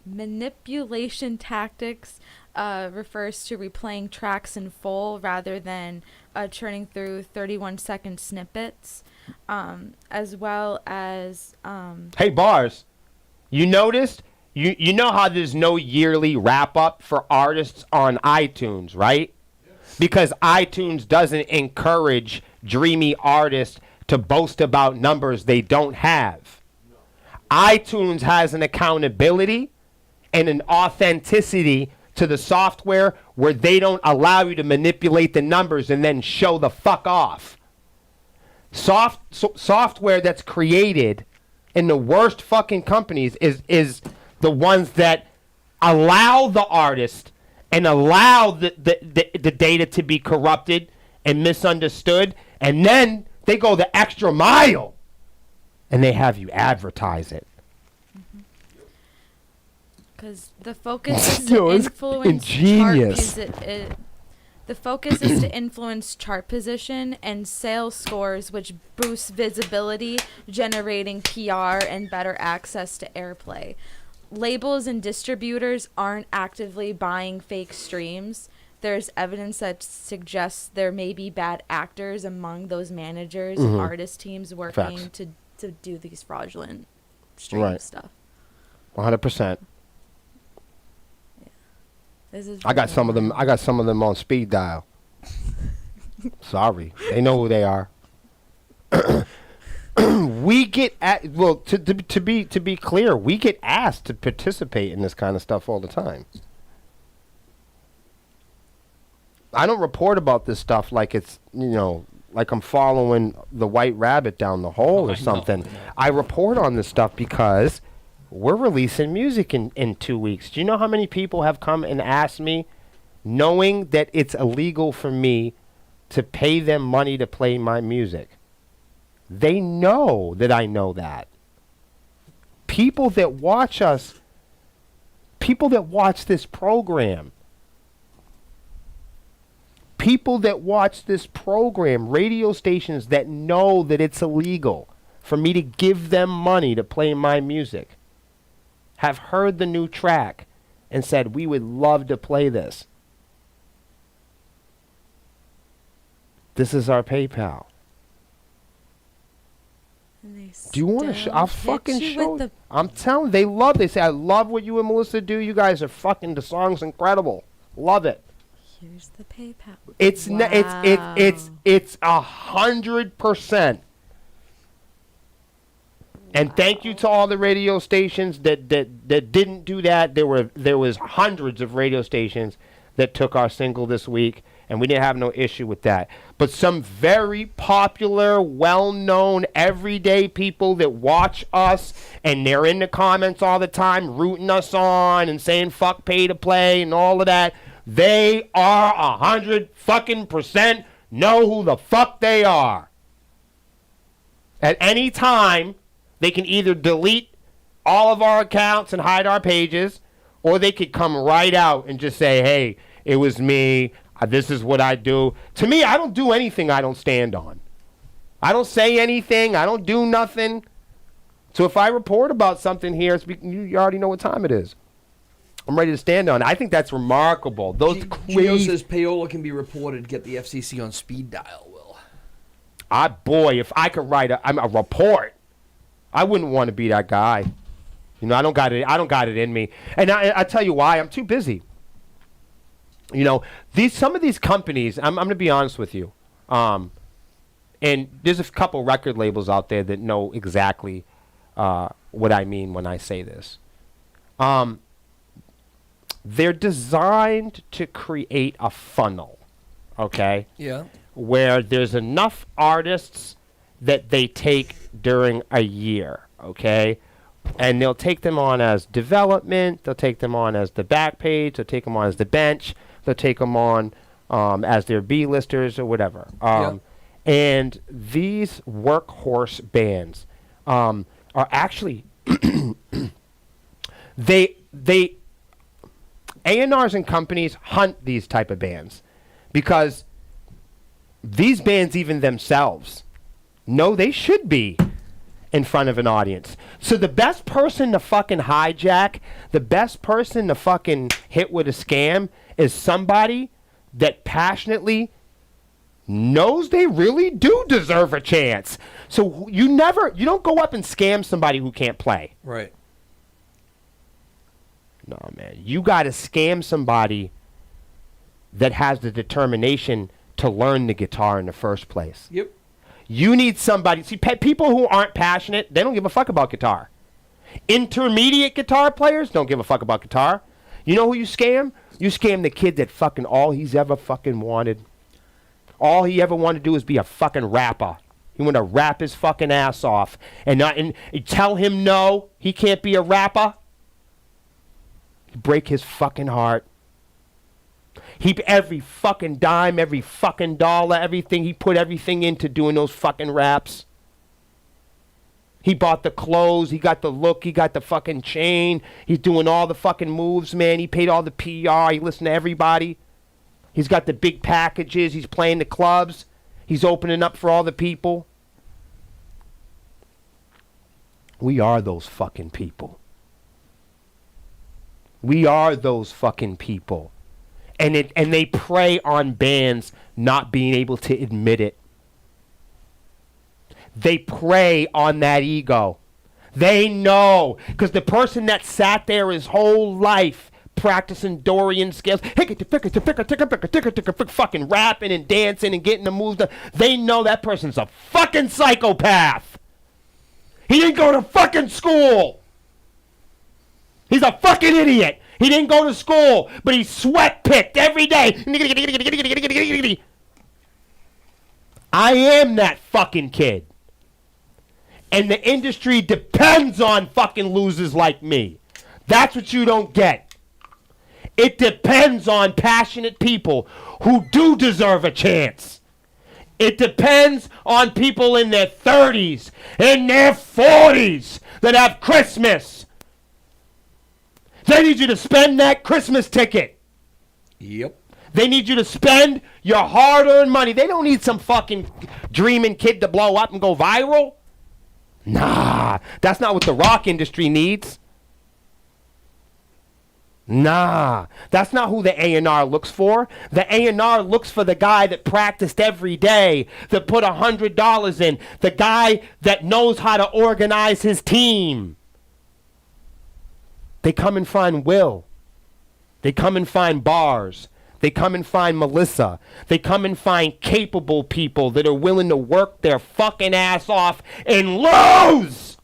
manipulation tactics refers to replaying tracks in full rather than churning through 31-second snippets, as well as... Hey, Bars, you noticed? You know how there's no yearly wrap-up for artists on iTunes, right? Because iTunes doesn't encourage dreamy artists to boast about numbers they don't have. iTunes has an accountability and an authenticity to the software where they don't allow you to manipulate the numbers and then show the fuck off. Software that's created in the worst fucking companies is the ones that allow the artist and allow the data to be corrupted and misunderstood, and then they go the extra mile and they have you advertise it. Because the focus is to influence ingenious. The focus is to influence chart position and sales scores, which boosts visibility, generating PR and better access to airplay. Labels and distributors aren't actively buying fake streams. There's evidence that suggests there may be bad actors among those managers and artist teams working to do these fraudulent stream stuff. 100%. I got really some of them. I got some of them on speed dial. Sorry, they know who they are. We get to be clear, we get asked to participate in this kind of stuff all the time. I don't report about this stuff like it's, like I'm following the white rabbit down the hole or something. I report on this stuff because we're releasing music in 2 weeks. Do you know how many people have come and asked me, knowing that it's illegal for me to pay them money to play my music? They know that I know that. People that watch us, people that watch this program, radio stations that know that it's illegal for me to give them money to play my music, have heard the new track and said, we would love to play this. This is our PayPal. Do you want to I'll fucking show you. I'm telling you, they say, I love what you and Melissa do. You guys are fucking, the song's incredible. Love it. Here's the PayPal. It's 100%. And thank you to all the radio stations that didn't do that. There was hundreds of radio stations that took our single this week, and we didn't have no issue with that. But some very popular, well-known, everyday people that watch us, and they're in the comments all the time, rooting us on and saying fuck pay to play and all of that, they are 100% know who the fuck they are. At any time, they can either delete all of our accounts and hide our pages, or they could come right out and just say, hey, it was me. This is what I do. To me, I don't do anything I don't stand on. I don't say anything. I don't do nothing. So if I report about something here, you already know what time it is. I'm ready to stand on it. I think that's remarkable. Those Gio crazy... says payola can be reported. Get the FCC on speed dial, Will. Boy, if I could write a report, I wouldn't want to be that guy. I don't got it in me. And I tell you why. I'm too busy. Some of these companies, I'm going to be honest with you. And there's a couple record labels out there that know exactly what I mean when I say this. They're designed to create a funnel, okay? Yeah. Where there's enough artists that they take during a year, okay? And they'll take them on as development, they'll take them on as the back page, they'll take them on as the bench, they'll take them on as their B-listers or whatever. And these workhorse bands are actually, A&Rs and companies hunt these type of bands because these bands even themselves No, they should be in front of an audience. So the best person to fucking hijack, the best person to fucking hit with a scam is somebody that passionately knows they really do deserve a chance. So you don't go up and scam somebody who can't play. Right. No, man. You got to scam somebody that has the determination to learn the guitar in the first place. Yep. You need somebody. See, people who aren't passionate, they don't give a fuck about guitar. Intermediate guitar players don't give a fuck about guitar. You know who you scam? You scam the kid that fucking all he's ever fucking wanted. All he ever wanted to do is be a fucking rapper. He want to rap his fucking ass off. And you tell him no, he can't be a rapper. You break his fucking heart. Every fucking dime, every fucking dollar, everything, he put everything into doing those fucking raps. He bought the clothes, he got the look, he got the fucking chain. He's doing all the fucking moves, man. He paid all the PR, he listened to everybody. He's got the big packages, he's playing the clubs. He's opening up for all the people. We are those fucking people. We are those fucking people. And they prey on bands not being able to admit it. They prey on that ego. They know. Because the person that sat there his whole life practicing Dorian scales, fucking rapping and dancing and getting the moves done, they know that person's a fucking psychopath. He didn't go to fucking school. He's a fucking idiot. He didn't go to school, but he sweat picked every day. I am that fucking kid. And the industry depends on fucking losers like me. That's what you don't get. It depends on passionate people who do deserve a chance. It depends on people in their 30s, in their 40s that have Christmas. They need you to spend that Christmas ticket. Yep. They need you to spend your hard-earned money. They don't need some fucking dreaming kid to blow up and go viral. Nah, that's not what the rock industry needs. Nah, that's not who the A&R looks for. The A&R looks for the guy that practiced every day, that put $100 in, the guy that knows how to organize his team. They come and find Will. They come and find Bars. They come and find Melissa. They come and find capable people that are willing to work their fucking ass off and lose.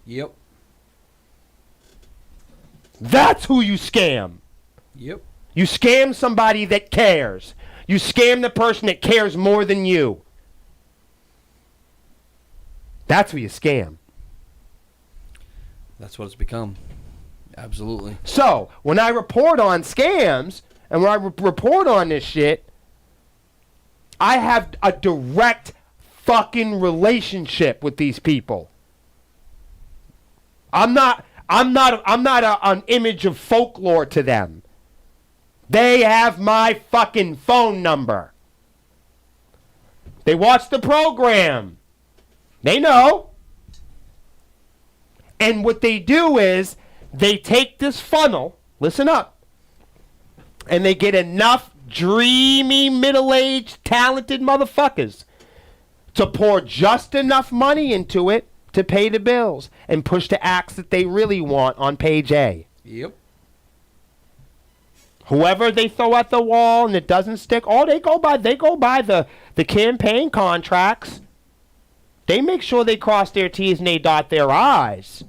Yep. That's who you scam. Yep. You scam somebody that cares. You scam the person that cares more than you. That's who you scam. That's what it's become. Absolutely. So, when I report on scams, and when I report on this shit, I have a direct fucking relationship with these people. I'm not an image of folklore to them. They have my fucking phone number. They watch the program. They know. And what they do is they take this funnel, listen up, and they get enough dreamy, middle-aged, talented motherfuckers to pour just enough money into it to pay the bills and push the acts that they really want on page A. Yep. Whoever they throw at the wall and it doesn't stick, they go by the campaign contracts. They make sure they cross their T's and they dot their I's.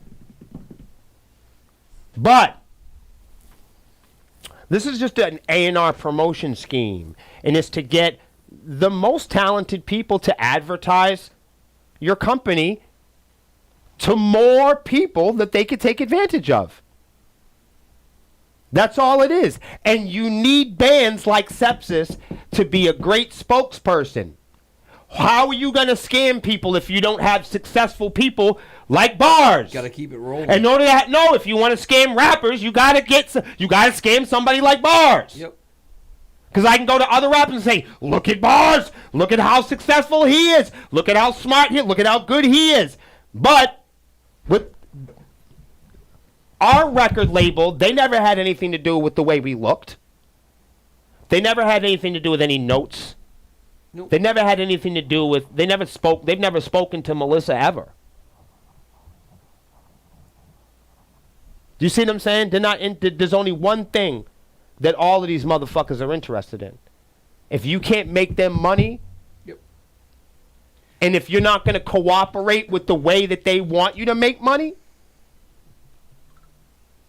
But this is just an A&R promotion scheme, and it's to get the most talented people to advertise your company to more people that they could take advantage of. That's all it is. And you need bands like Sepsiss to be a great spokesperson. How are you going to scam people if you don't have successful people like Bars? Got to keep it rolling. In order to if you want to scam rappers, you got to scam somebody like Bars. Yep. Because I can go to other rappers and say, look at Bars. Look at how successful he is. Look at how smart he is. Look at how good he is. But with our record label, they never had anything to do with the way we looked. They never had anything to do with any notes. Nope. They never had anything to do with, they've never spoken to Melissa ever. Do you see what I'm saying? There's only one thing that all of these motherfuckers are interested in. If you can't make them money, Yep. and if you're not going to cooperate with the way that they want you to make money,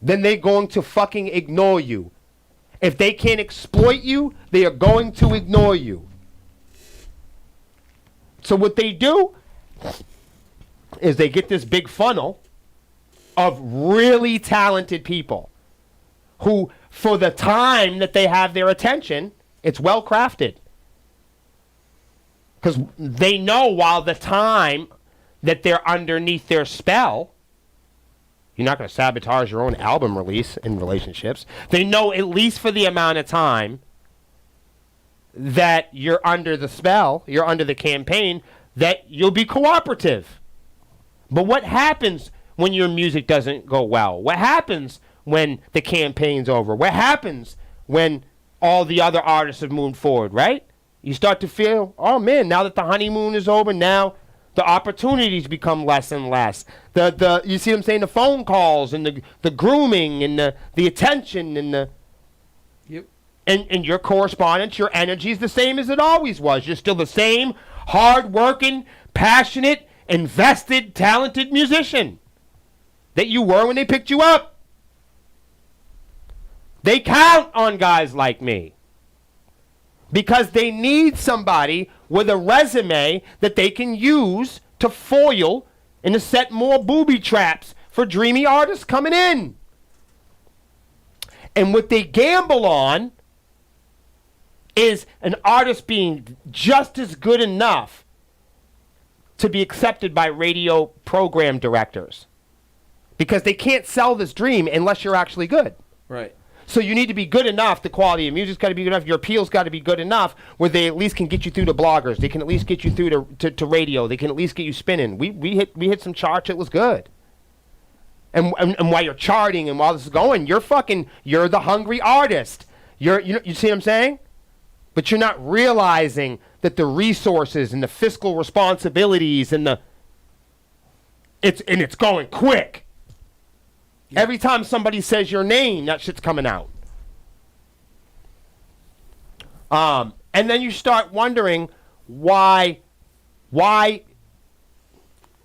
then they're going to fucking ignore you. If they can't exploit you, they are going to ignore you. So what they do is they get this big funnel of really talented people who, for the time that they have their attention, it's well crafted. Because they know while the time that they're underneath their spell, you're not going to sabotage your own album release in relationships. They know at least for the amount of time that you're under the spell, you're under the campaign, that you'll be cooperative. But what happens when your music doesn't go well? What happens when the campaign's over? What happens when all the other artists have moved forward, right? You start to feel, oh man, now that the honeymoon is over, now the opportunities become less and less. You see what I'm saying? The phone calls and the grooming and the attention and the... Yep. And your correspondence, your energy is the same as it always was. You're still the same hard-working, passionate, invested, talented musician that you were when they picked you up. They count on guys like me because they need somebody with a resume that they can use to foil and to set more booby traps for dreamy artists coming in. And what they gamble on is an artist being just as good enough to be accepted by radio program directors. Because they can't sell this dream unless you're actually good. Right. So you need to be good enough. The quality of music's got to be good enough. Your appeal's got to be good enough where they at least can get you through to bloggers. They can at least get you through to radio. They can at least get you spinning. We hit some charts. It was good. And while you're charting and while this is going, you're the hungry artist. You see what I'm saying? But you're not realizing that the resources and the fiscal responsibilities and it's going quick. Yeah. Every time somebody says your name, that shit's coming out. And then you start wondering why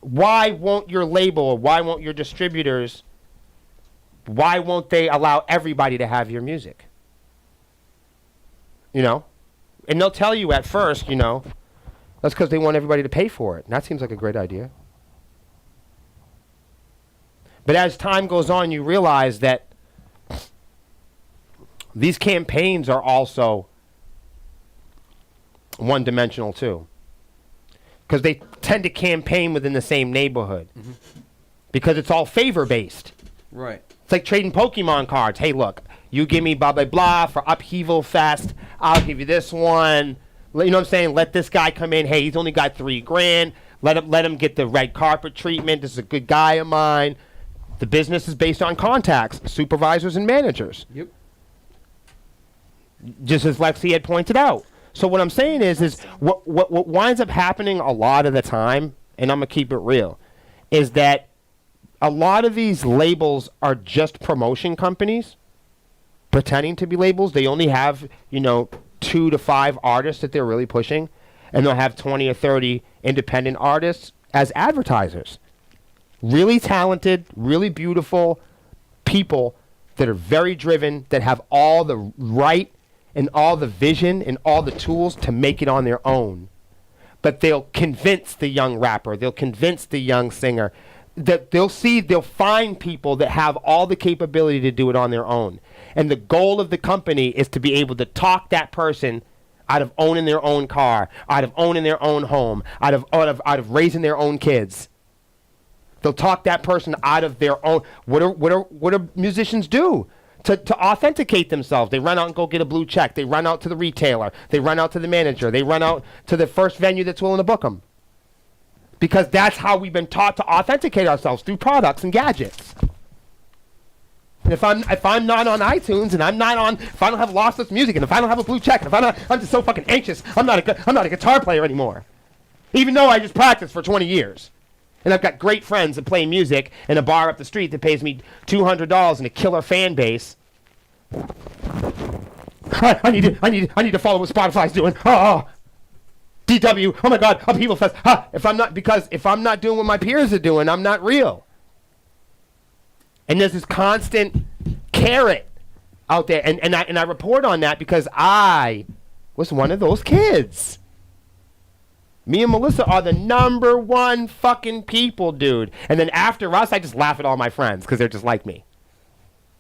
won't your label or why won't your distributors, why won't they allow everybody to have your music? You know? And they'll tell you at first, that's because they want everybody to pay for it. And that seems like a great idea. But as time goes on, you realize that these campaigns are also one-dimensional too. Because they tend to campaign within the same neighborhood. Mm-hmm. Because it's all favor-based. Right. It's like trading Pokemon cards. Hey, look, you give me blah, blah, blah for Upheaval Fest. I'll give you this one. You know what I'm saying? Let this guy come in. Hey, he's only got $3,000. Let him get the red carpet treatment. This is a good guy of mine. The business is based on contacts, supervisors, and managers. Yep. Just as Lexi had pointed out. So what I'm saying is what winds up happening a lot of the time, and I'm going to keep it real, is that a lot of these labels are just promotion companies pretending to be labels. They only have, 2 to 5 artists that they're really pushing, and they'll have 20 or 30 independent artists as advertisers. Really talented, really beautiful people that are very driven, that have all the right and all the vision and all the tools to make it on their own. But they'll convince the young rapper, they'll convince the young singer, that they'll find people that have all the capability to do it on their own. And the goal of the company is to be able to talk that person out of owning their own car, out of owning their own home, out of raising their own kids. They'll talk that person out of their own. What do musicians do? to authenticate themselves. They run out and go get a blue check. They run out to the retailer. They run out to the manager. They run out to the first venue that's willing to book them. Because that's how we've been taught to authenticate ourselves, through products and gadgets. And if I'm not on iTunes, and if I don't have lossless music, and if I don't have a blue check, and I'm just so fucking anxious, I'm not a guitar player anymore. Even though I just practiced for 20 years. And I've got great friends that play music in a bar up the street that pays me $200 and a killer fan base. I need to follow what Spotify's doing. Oh, DW. Oh my God, Upheaval Fest. If I'm not doing what my peers are doing, I'm not real. And there's this constant carrot out there, and I report on that because I was one of those kids. Me and Melissa are the #1 fucking people, dude. And then after us, I just laugh at all my friends because they're just like me.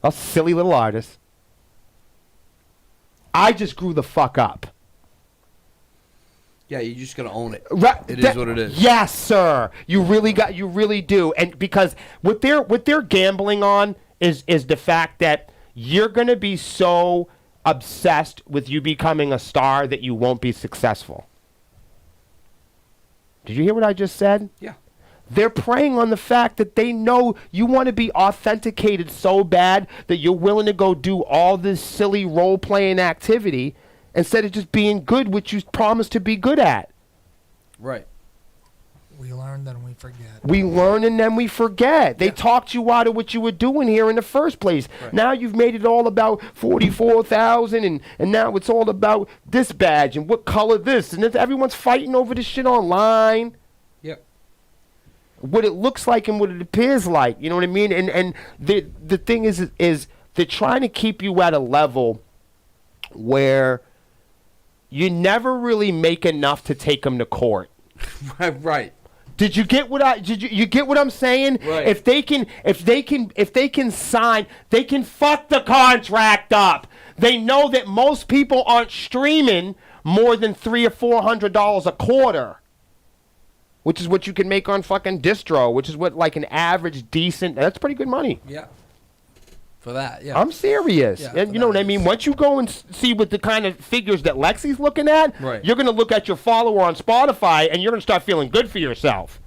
All silly little artists. I just grew the fuck up. Yeah, you just gotta own it. Right, It is what it is. Yes, sir. You really do. And because what they're gambling on is the fact that you're gonna be so obsessed with you becoming a star that you won't be successful. Did you hear what I just said? Yeah. They're preying on the fact that they know you want to be authenticated so bad that you're willing to go do all this silly role-playing activity instead of just being good, which you promised to be good at. Right. We learn, then we forget. We learn and then we forget. They talked you out of what you were doing here in the first place. Right. Now you've made it all about 44,000 and now it's all about this badge and what color this. And everyone's fighting over this shit online. Yep. What it looks like and what it appears like. You know what I mean? And the thing is they're trying to keep you at a level where you never really make enough to take them to court. Right. Did you get what you get what I'm saying? Right. If they can sign, they can fuck the contract up. They know that most people aren't streaming more than $300 or $400 a quarter, which is what you can make on fucking distro, which is what like an average decent. That's pretty good money. Yeah. For that, yeah. I'm serious. Yeah, And you know what I mean? Once you go and see what the kind of figures that Lexi's looking at, Right. you're going to look at your follower on Spotify and you're going to start feeling good for yourself.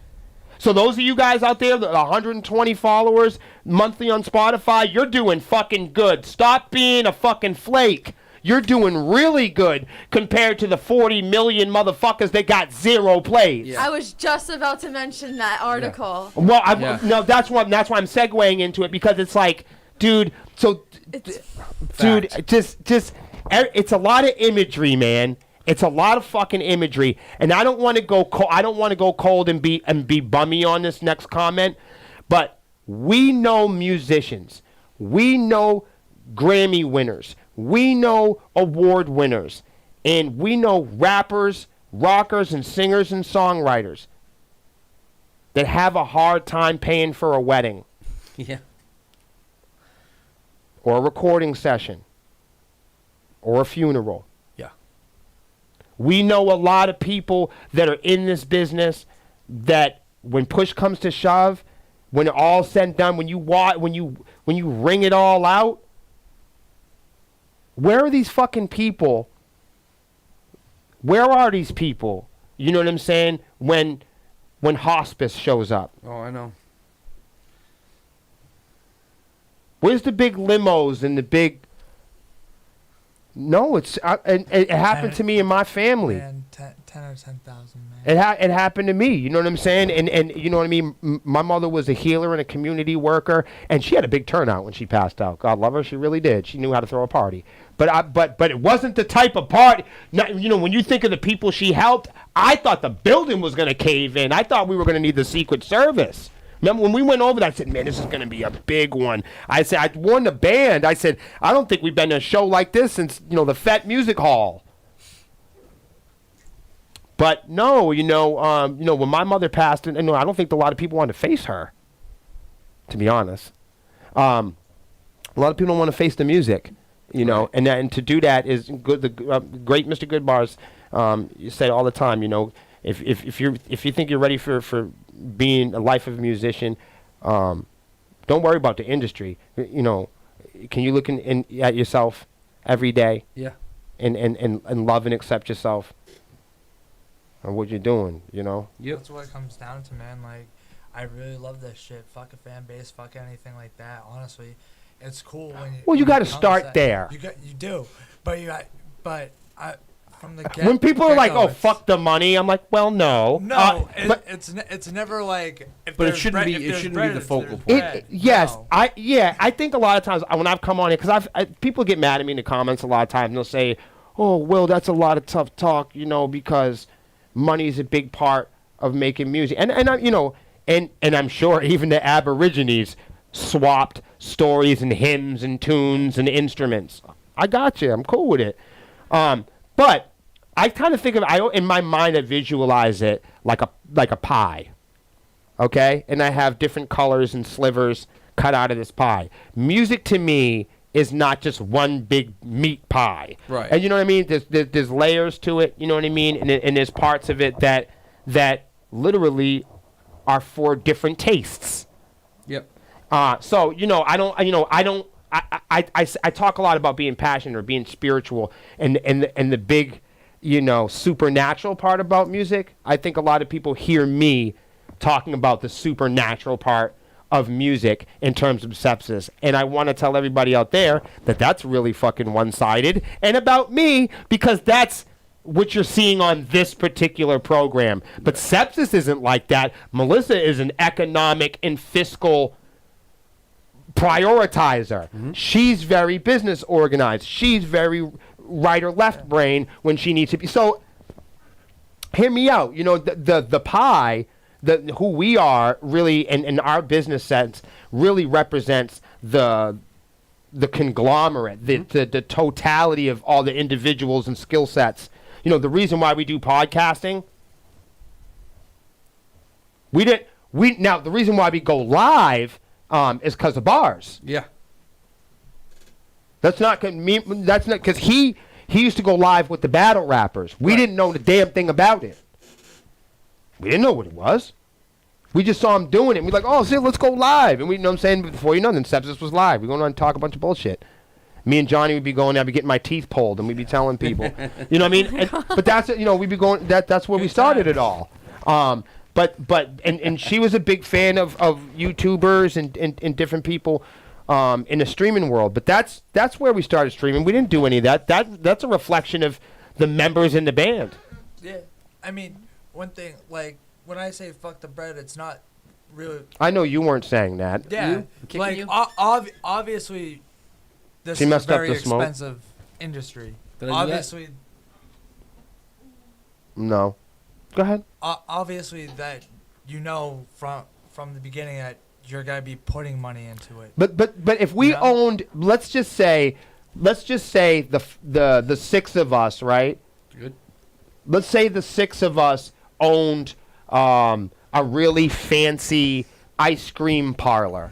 So those of you guys out there, the 120 followers monthly on Spotify, you're doing fucking good. Stop being a fucking flake. You're doing really good compared to the 40 million motherfuckers that got 0 plays. Yeah. I was just about to mention that article. Well, Yeah. no, that's why I'm segueing into it because it's like, dude. So, dude, just it's a lot of imagery, man. It's a lot of fucking imagery, and I don't want to go. I don't want to go cold and be bummy on this next comment. But we know musicians, we know Grammy winners, we know award winners, and we know rappers, rockers, and singers and songwriters that have a hard time paying for a wedding. Yeah. Or a recording session, or a funeral. Yeah. We know a lot of people that are in this business that when push comes to shove, when it all's said and done, when you ring it all out, where are these fucking people? Where are these people? You know what I'm saying? When hospice shows up. Oh, I know. Where's the big limos and the big? No, it happened to me and my family. Man, 10 or 10,000, man. It happened to me. You know what I'm saying? And you know what I mean? My mother was a healer and a community worker, and she had a big turnout when she passed out. God love her, she really did. She knew how to throw a party. But it wasn't the type of party. You know, when you think of the people she helped, I thought the building was going to cave in. I thought we were going to need the Secret Service. Remember when we went over that, I said, man, this is going to be a big one. I said, I warned the band. I said, I don't think we've been to a show like this since, the Fett Music Hall. But no, when my mother passed, and I don't think a lot of people wanted to face her, to be honest. A lot of people don't want to face the music, and to do that is good. The great Mr. Goodbars you say all the time, if you think you're ready for being a life of a musician, don't worry about the industry. can you look at yourself every day Yeah. and love and accept yourself and what you're doing, you know? Yep. That's what it comes down to, man. Like, I really love this shit. Fuck a fan base. Fuck anything like that. Honestly, it's cool when you. Well, you when got to it comes start that- there. You do, but from the When people are like, get-go, "Oh, fuck the money," I'm like, "Well, no." No, but it's never like. If But it there's shouldn't bread- be- if it there's shouldn't bread, be the there's focal point. bread. yes, No. I think a lot of times when I've come on it, because people get mad at me in the comments a lot of times, and they'll say, "Oh, Will, that's a lot of tough talk," you know, because money is a big part of making music, and I, you know, and I'm sure even the Aborigines swapped stories and hymns and tunes and instruments. I got you. I'm cool with it. But I kind of think of in my mind I visualize it like a pie. Okay? And I have different colors and slivers cut out of this pie. Music to me is not just one big meat pie. Right. And you know what I mean? There's layers to it, you know what I mean? And there's parts of it that literally are for different tastes. Yep. So you know, I talk a lot about being passionate or being spiritual, and the big, you know, supernatural part about music. I think a lot of people hear me talking about the supernatural part of music in terms of Sepsiss, and I want to tell everybody out there that that's really fucking one-sided and about me, because that's what you're seeing on this particular program. But Sepsiss isn't like that. Melissa is an economic and fiscal prioritizer. She's very business organized. She's very right or left brain when she needs to be. So hear me out. You know, the pie, who we are really in our business sense really represents the conglomerate, the totality of all the individuals and skill sets. You know, the reason why we do podcasting, now the reason why we go live is because of bars. Yeah. That's not because he used to go live with the battle rappers. We didn't know the damn thing about it. We didn't know what it was. We just saw him doing it. And we're like, oh, shit, let's go live. And we, you know what I'm saying, before you know, then Sepsiss was live. We're going on and talk a bunch of bullshit. Me and Johnny would be going there, I'd be getting my teeth pulled, and we'd be telling people. You know what I mean? But that's it, you know, we'd be going, that's where we started it all. But she was a big fan of YouTubers and different people in the streaming world. But that's where we started streaming. We didn't do any of that. That's a reflection of the members in the band. Yeah, I mean, one thing, like, when I say fuck the bread, it's not really. I know you weren't saying that. Yeah, Kicking like you? Obviously, this She is a messed up very the smoke? expensive industry. Did I do that? Obviously, No. Go ahead. obviously that you know from the beginning that you're gonna be putting money into it. But if we Yeah. owned, let's just say the six of us, right? Good. Let's say the six of us owned a really fancy ice cream parlor.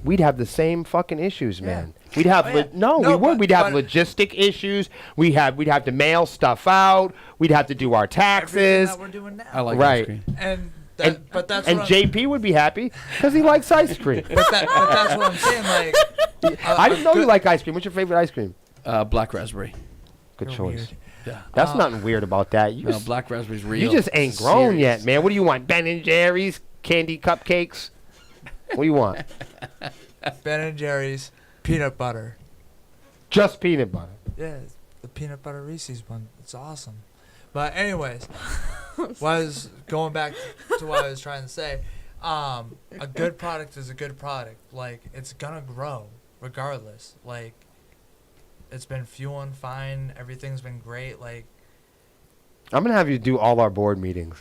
We'd have the same fucking issues, man. We'd have Oh, yeah. we No, would. We'd have but- logistic issues. We'd have to mail stuff out. We'd have to do our Everything taxes. that we're doing now. I like Right. ice cream. But that's And what JP would be happy because he likes ice cream. but that's what I'm saying. Like, I didn't know you like ice cream. What's your favorite ice cream? Black raspberry. Good You're choice. weird. Yeah. That's nothing weird about that. You No, just, black raspberry's real. you just ain't It's grown serious. yet, man. What do you want? Ben and Jerry's candy cupcakes? What do you want? Ben and Jerry's peanut butter. Just peanut butter. Yeah, the peanut butter Reese's one. It's awesome. But anyways, was going back to what I was trying to say. A good product is a good product. Like, it's gonna grow regardless. Like, it's been fueling fine. Everything's been great. Like, I'm gonna have you do all our board meetings.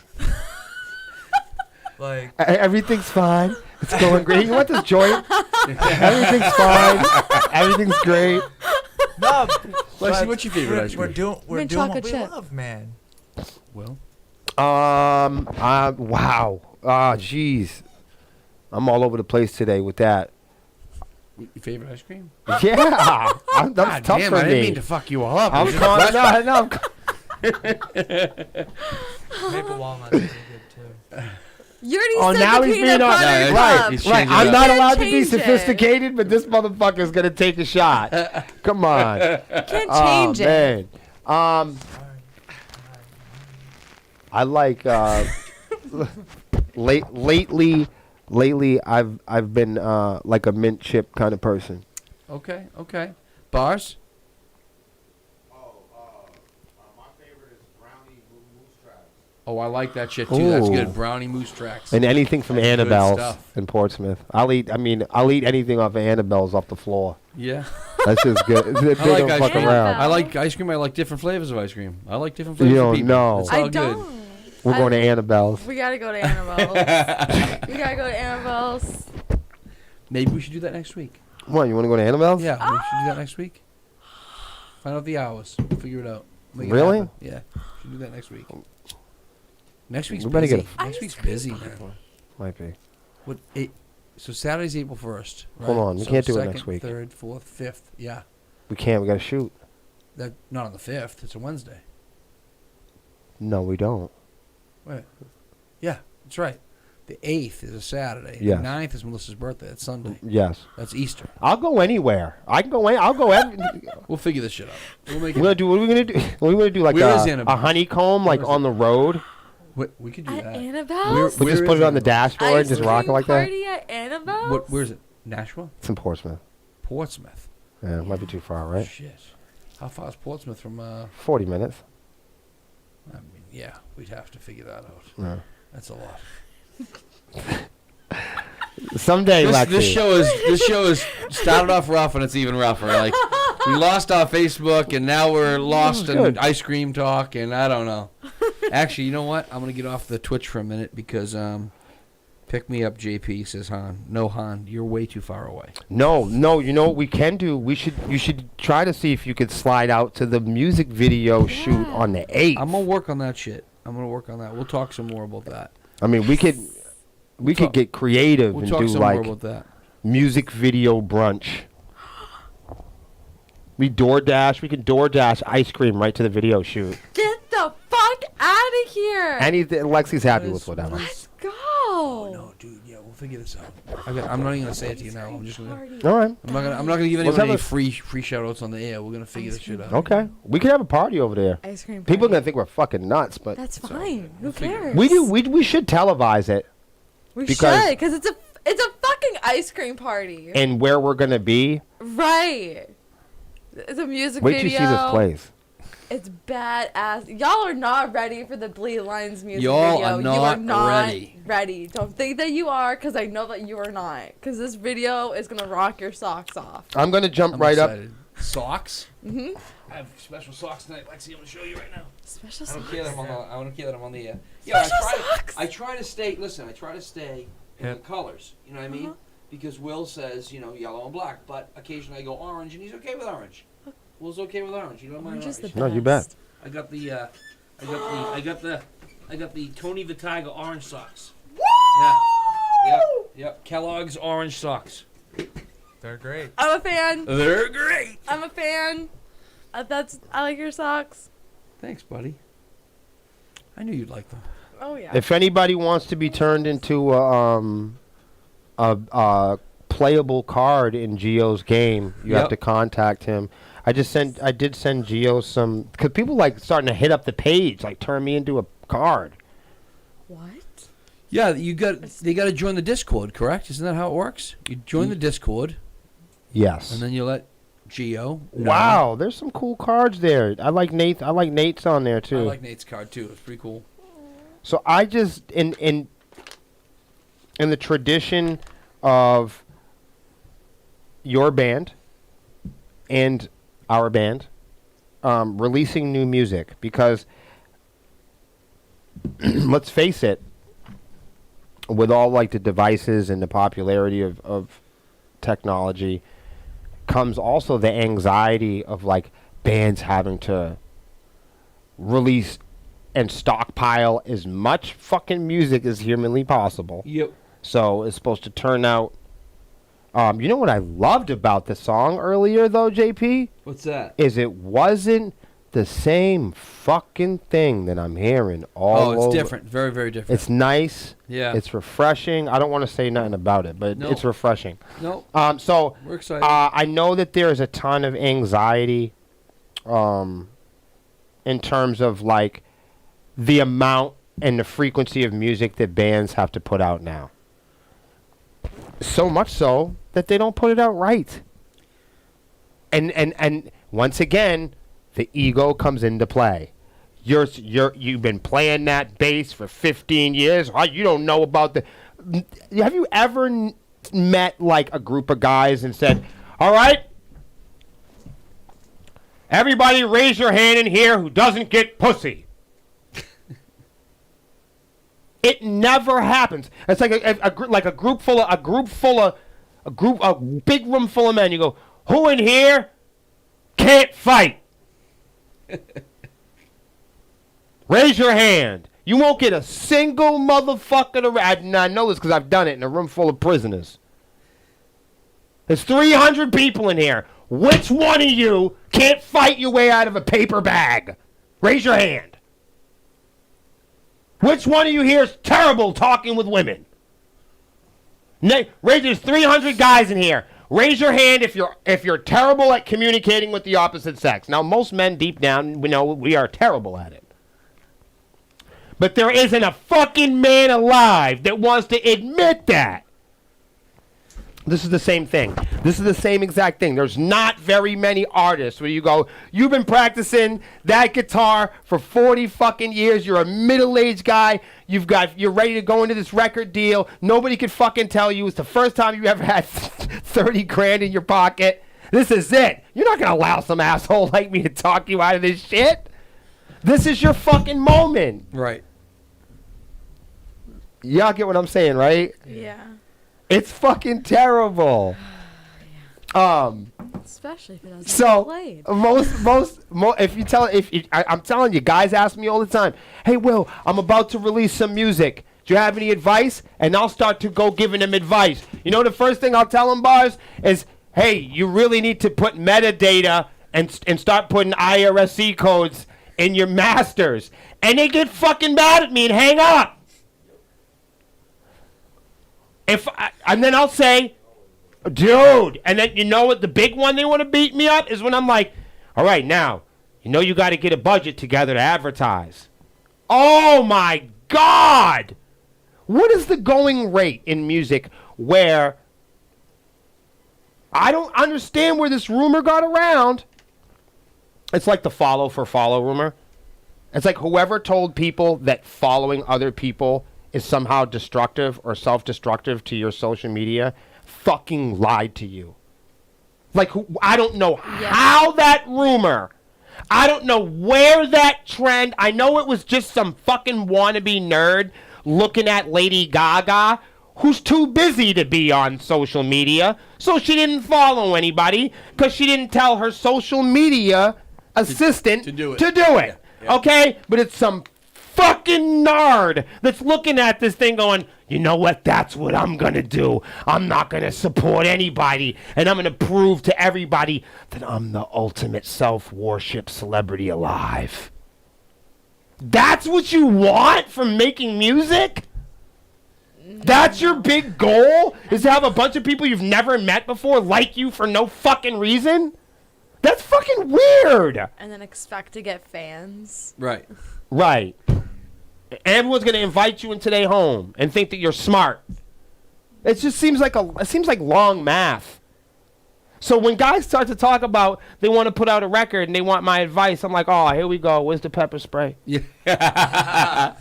Everything's fine. It's going great. You want this joint? Everything's fine. Everything's great. no. Lexi, but what's your favorite ice We're cream? doing Mint what chocolate we chip. love, man. Well, Wow. Ah, jeez. I'm all over the place today with that. your favorite ice cream? Yeah. That's God tough damn, for I didn't me. mean to fuck you all up. It I'm was just a calling. question. No, I'm Maple walnuts are good too. You already Oh, said now the he's peanut being on. butter Yeah, cup. Right, he's right. changing I'm it not Can't allowed to be change it. sophisticated, but this motherfucker's gonna take a shot. Come on. Can't Oh change it. man. I like lately I've been like a mint chip kind of person. Okay. Bars? My favorite is brownie moose tracks. Oh, I like that shit too. That's Ooh. good. Brownie moose tracks. And anything from That's good Annabelle's stuff. in Portsmouth. I'll eat anything off of Annabelle's off the floor. Yeah. That's just good. They I like don't ice fuck cream. around. I like ice cream. I like different flavors of ice cream. I like different flavors You of don't people. know. It's all I good. don't. We're going to Annabelle's. We gotta go to Annabelle's. We gotta go to Annabelle's. Maybe we should do that next week. What, you want to go to Annabelle's? Yeah, we should do that next week. Find out the hours. Figure it out. Make it Really? happen. Yeah. Should do that next week. Next week's We better busy. get Next week's busy, man. Might be. So Saturday's April 1st. Right? Hold on, we So can't do it second, next week. Third, fourth, fifth. Yeah. We can't. We got to shoot. That not on the 5th. It's a Wednesday. No, we don't. Wait. Yeah, that's right. The 8th is a Saturday. Yes. The 9th is Melissa's birthday. That's Sunday. Yes. That's Easter. I'll go anywhere. I can go. I'll go. We'll figure this shit out. We'll make We're it. gonna do. What are we gonna do? What are we gonna do? Like Where is a Annabelle? honeycomb, like Where is on the road. We could do At that. Annabelle's? We just put it on the dashboard and Ice just rock it cream like that. party at Annabelle's? Where's it? Nashua? It's in Portsmouth. Portsmouth. Yeah, it might be too far, right? Shit. How far is Portsmouth from? 40 minutes. I mean, yeah, we'd have to figure that out. Yeah. That's a lot. Someday, Lexi. This show is started off rough and it's even rougher. Like we lost our Facebook and now we're lost in good. ice cream talk and I don't know. Actually, you know what? I'm gonna get off the Twitch for a minute because pick me up, JP says Han. No, Han, you're way too far away. No. You know what we can do? You should try to see if you could slide out to the music video shoot on the 8th. I'm gonna work on that shit. I'm gonna work on that. We'll talk some more about that. I mean, we could get creative We'll and talk do some like more about that. music video brunch. We can DoorDash ice cream right to the video shoot. Get the fuck out of here. Anything, Lexi's happy What with is- whatever. Let's go. No, dude. Yeah, we'll figure this out. I'm not even gonna say it to you now. I'm just gonna. Party. All right. I'm not gonna give Let's anyone have any a- free shout outs on the air. We're gonna figure this shit out. Okay. We could have a party over there. Ice cream People are party. gonna think we're fucking nuts, but That's fine. Who figure cares? we do. We should televise it We because- should, because it's a fucking ice cream party. and where we're gonna be. Right. It's a music Wait till video. you see this place. It's badass. Y'all are not ready for the Bleed Lines music Y'all video. are You are not not ready. ready. Don't think that you are, because I know that you are not. Because this video is going to rock your socks off. I'm gonna jump I'm right excited. Socks. Mm-hmm. I have special socks tonight, Lexi. I'm gonna show you right now. Special I don't socks. care that I'm on the. I don't care that I'm on the air. Special I socks. try to stay. Listen, I try to stay in the colors. You know what I mean? Uh-huh. Because Will says yellow and black, but occasionally I go orange, and he's okay with orange. Will's okay with orange. You don't mind Orange is orange. the No, you bet. best. I got the Tony Vitaga orange socks. Yep. Kellogg's orange socks. They're great. I'm a fan. They're great. I'm a fan. I like your socks. Thanks, buddy. I knew you'd like them. Oh yeah. If anybody wants to be turned into a playable card in Gio's game, you have Yep. to contact him. I did send Gio some, because people like starting to hit up the page, like turn me into a card. What? Yeah, they got to join the Discord, correct? Isn't that how it works? You join the Discord, Yes. and then you let Gio know. Wow, there's some cool cards there. I like Nate's on there I too. like Nate's card too. It's pretty cool. So I just in the tradition of your band and our band releasing new music, because let's face it, with all like the devices and the popularity of technology comes also the anxiety of like bands having to release and stockpile as much fucking music as humanly possible. Yep. So it's supposed to turn out. You know what I loved about the song earlier, though, JP? What's that? Is it wasn't the same fucking thing that I'm hearing all over. Oh, it's different. Very, very different. It's nice. Yeah. It's refreshing. I don't want to say nothing about it, but No. it's refreshing. No, So we're excited. I know that there's a ton of anxiety in terms of like the amount and the frequency of music that bands have to put out now. So much so that they don't put it out right. And once again, the ego comes into play. You've been playing that bass for 15 years. Oh, you don't know about the. Have you ever met like a group of guys and said, "All right, everybody, raise your hand in here who doesn't get pussy"? It never happens. It's like a group full of a big room full of men. You go, who in here can't fight? Raise your hand. You won't get a single motherfucker to. I know this because I've done it in a room full of prisoners. There's 300 people in here. Which one of you can't fight your way out of a paper bag? Raise your hand. Which one of you here is terrible talking with women? There's 300 guys in here. Raise your hand if you're terrible at communicating with the opposite sex. Now, most men deep down, we know we are terrible at it. But there isn't a fucking man alive that wants to admit that. This is the same thing. This is the same exact thing. There's not very many artists where you go, you've been practicing that guitar for 40 fucking years. You're a middle-aged guy. You're ready to go into this record deal. Nobody could fucking tell you. It's the first time you ever had 30 grand in your pocket. This is it. You're not going to allow some asshole like me to talk you out of this shit. This is your fucking moment. right. Y'all get what I'm saying, right? Yeah. It's fucking terrible. Especially if it doesn't So get played. I'm telling you, guys ask me all the time, "Hey, Will, I'm about to release some music. Do you have any advice?" And I'll start to go giving them advice. You know, the first thing I'll tell them, bars, is, "Hey, you really need to put metadata and start putting IRC codes in your masters." And they get fucking mad at me and hang up. And then I'll say, "Dude," and then you know what the big one they want to beat me up is when I'm like, "All right, now, you know you got to get a budget together to advertise." Oh my God! What is the going rate in music where I don't understand where this rumor got around? It's like the follow for follow rumor. It's like whoever told people that following other people is somehow destructive or self-destructive to your social media fucking lied to you. Like, I don't know how that rumor, I don't know where that trend, I know it was just some fucking wannabe nerd looking at Lady Gaga who's too busy to be on social media, so she didn't follow anybody because she didn't tell her social media assistant to do it. Yeah. Okay? But it's some fucking nerd that's looking at this thing going, "You know what? That's what I'm going to do. I'm not going to support anybody, and I'm going to prove to everybody that I'm the ultimate self-worship celebrity alive." That's what you want from making music? That's your big goal? Is to have a bunch of people you've never met before like you for no fucking reason? That's fucking weird. And then expect to get fans. Right. Right. Everyone's gonna invite you into their home and think that you're smart. It just seems like long math. So when guys start to talk about they want to put out a record and they want my advice, I'm like, oh, here we go. Where's the pepper spray? Yeah.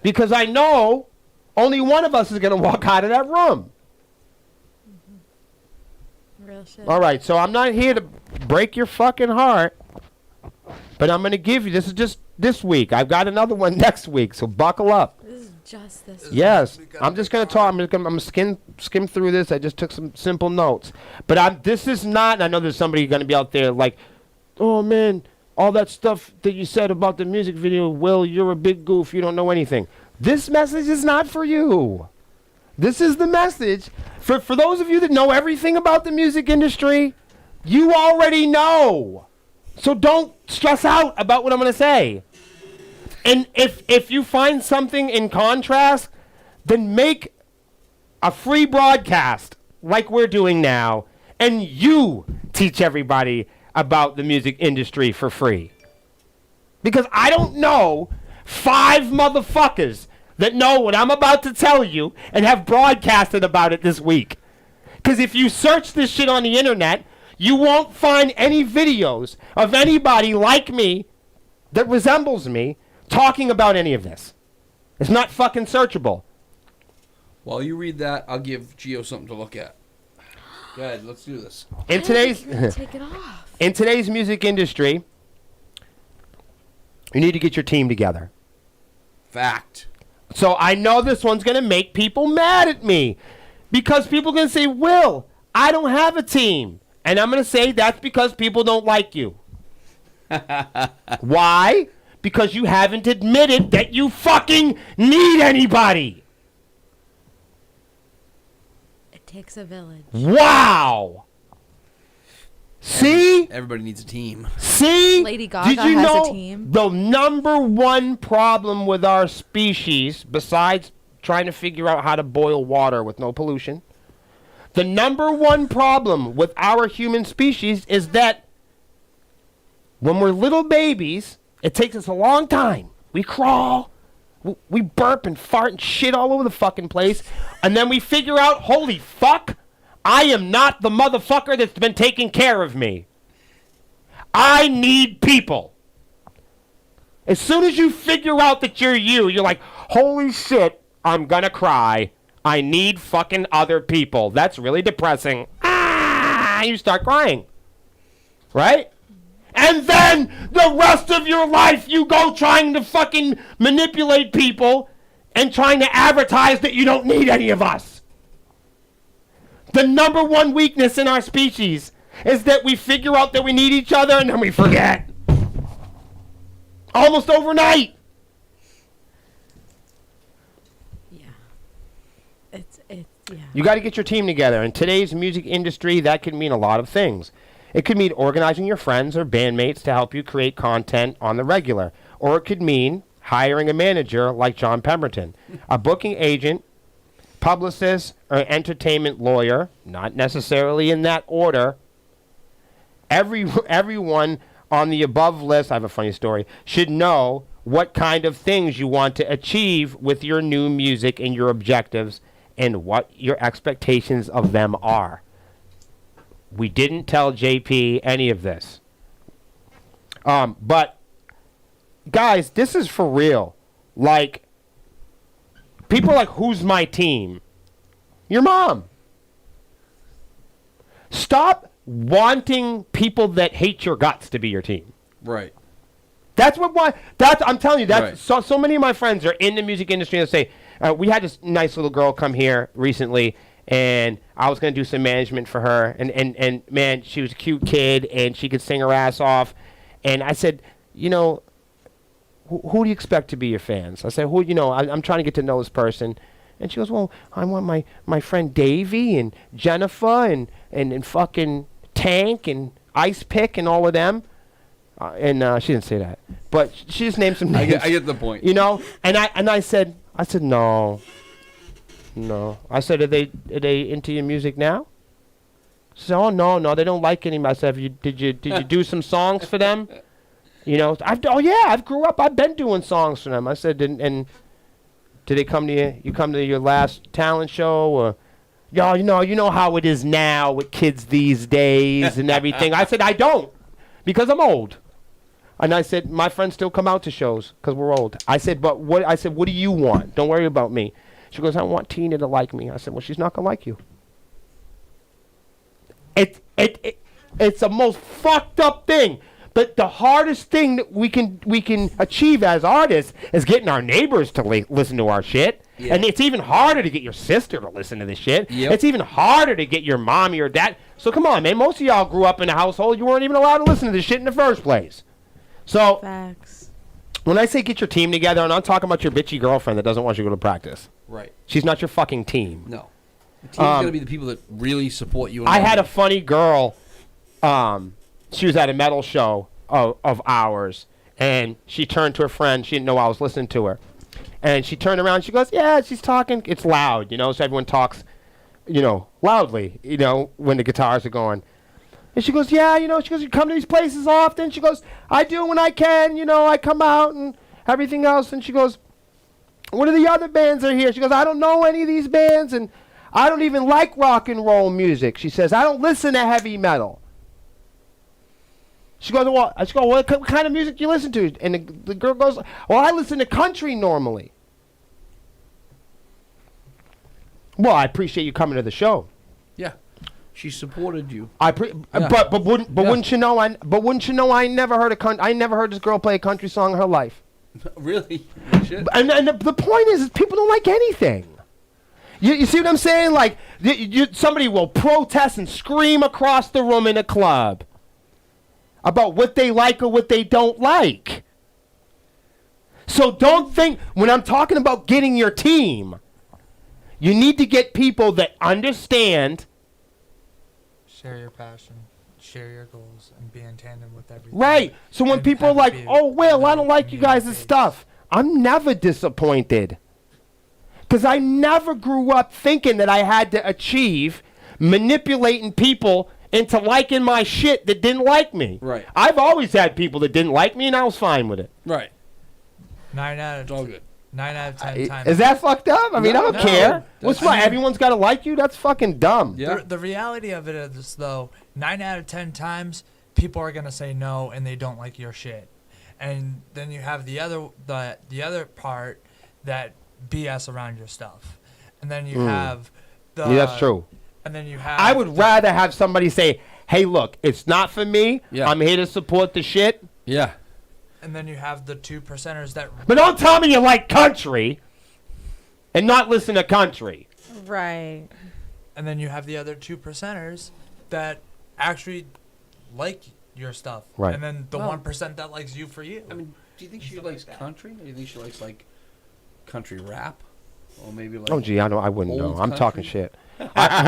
Because I know only one of us is gonna walk out of that room. Real shit. All right, so I'm not here to break your fucking heart, but I'm gonna give you. This is just this week. I've got another one next week, so buckle up. This is just this. Yes, I'm just gonna talk. I'm gonna skim through this. I just took some simple notes, but this is not. I know there's somebody gonna be out there like, "Oh man, all that stuff that you said about the music video, Will, you're a big goof. You don't know anything." This message is not for you. This is the message for those of you that know everything about the music industry. You already know. So don't stress out about what I'm going to say. And if you find something in contrast, then make a free broadcast like we're doing now, and you teach everybody about the music industry for free. Because I don't know 5 motherfuckers that know what I'm about to tell you and have broadcasted about it this week. Because if you search this shit on the internet, you won't find any videos of anybody like me that resembles me talking about any of this. It's not fucking searchable. While you read that, I'll give Gio something to look at. Go ahead, let's do this. In today's Take it off. in today's music industry, you need to get your team together. Fact. So I know this one's going to make people mad at me because people are going to say, Will, I don't have a team. And I'm going to say that's because people don't like you. Why? Because you haven't admitted that you fucking need anybody. It takes a village. Wow. See? Everybody needs a team. See? Lady Gaga Did you has a know team. the number one problem with our species, besides trying to figure out how to boil water with no pollution, the number one problem with our human species is that when we're little babies, it takes us a long time. We crawl, we burp and fart and shit all over the fucking place, and then we figure out, holy fuck, I am not the motherfucker that's been taking care of me. I need people. As soon as you figure out that you're you, you're like, holy shit, I'm gonna cry. I need fucking other people. That's really depressing. Ah, you start crying. Right? And then the rest of your life you go trying to fucking manipulate people and trying to advertise that you don't need any of us. The number one weakness in our species is that we figure out that we need each other and then we forget. Almost overnight. Yeah. It's yeah. You got to get your team together. In today's music industry, that can mean a lot of things. It could mean organizing your friends or bandmates to help you create content on the regular. Or it could mean hiring a manager like John Pemberton, a booking agent, publicist, or entertainment lawyer, not necessarily in that order. Everyone on the above list, I have a funny story, should know what kind of things you want to achieve with your new music and your objectives and what your expectations of them are. We didn't tell JP any of this. But, guys, this is for real. Like, people are like, who's my team? Your mom. Stop wanting people that hate your guts to be your team. Right. That's I'm telling you, that's Right. so many of my friends are in the music industry and say, we had this nice little girl come here recently, and I was going to do some management for her, and man, she was a cute kid, and she could sing her ass off, and I said, you know, who do you expect to be your fans? I said, I'm trying to get to know this person, and she goes, well, I want my friend Davey and Jennifer and fucking Tank and Ice Pick and all of them. And she didn't say that, but she just named some names. I get the point. You know, and I said no. I said, are they into your music now? She said, oh no, they don't like any. I said, did you do some songs for them? You know, I've grew up. I've been doing songs for them. I said, and did they come to you? You come to your last talent show, or you know how it is now with kids these days and everything. I said, I don't, because I'm old. And I said, my friends still come out to shows because we're old. I said, what do you want? Don't worry about me. She goes, I want Tina to like me. I said, well, she's not gonna like you. It's the most fucked up thing. But the hardest thing that we can achieve as artists is getting our neighbors to listen to our shit. Yeah. And it's even harder to get your sister to listen to this shit. Yep. It's even harder to get your mom or your dad. So come on, man. Most of y'all grew up in a household you weren't even allowed to listen to this shit in the first place. So Facts. When I say get your team together, I'm not talking about your bitchy girlfriend that doesn't want you to go to practice. Right. She's not your fucking team. No. The team's going to be the people that really support you. I had a funny girl. She was at a metal show, of ours, and she turned to her friend. She didn't know I was listening to her, and she turned around. She goes, "Yeah, she's talking. It's loud, you know. So everyone talks, you know, loudly, you know, when the guitars are going." And she goes, "Yeah, you know." She goes, "You come to these places often?" She goes, "I do when I can. You know, I come out and everything else." And she goes, "What are the other bands that are here?" She goes, "I don't know any of these bands, and I don't even like rock and roll music." She says, "I don't listen to heavy metal." She goes, "Well," I go, "What kind of music do you listen to?" And the girl goes, "Well, I listen to country normally." Well, I appreciate you coming to the show. Yeah. She supported you. Yeah. But wouldn't you know? I never heard I never heard this girl play a country song in her life. Really? Shit. And the point is people don't like anything. You see what I'm saying? Like somebody will protest and scream across the room in a club about what they like or what they don't like. So don't think when I'm talking about getting your team, you need to get people that understand. Share your passion, share your goals, and be in tandem with everything. Right. So when And people are have it like, be "Oh, Will, I don't like you guys' community-based. stuff," I'm never disappointed. Because I never grew up thinking that I had to achieve manipulating people into liking my shit that didn't like me. Right. I've always had people that didn't like me, and I was fine with it. Right. 9 out It's of all good. 9 out of 10 times. Is that fucked up? I mean, I don't No, care. What's I wrong? mean- Everyone's got to like you? That's fucking dumb. Yeah. The reality of it is, though, 9 out of 10 times, people are gonna say no, and they don't like your shit. And then you have the other part that BS around your stuff, and then you have the. Yeah, that's true. And then you have. I would rather have somebody say, "Hey, look, it's not for me. Yeah. I'm here to support the shit." Yeah. And then you have the 2%ers that. But don't tell me you like country and not listen to country. Right. And then you have the other 2%ers that actually like your stuff. Right. And then the Well- 1% that likes you for you. I mean, do you think she likes country? Or do you think she likes like country rap? Or maybe like Oh, gee, I wouldn't know. old I'm talking country? shit.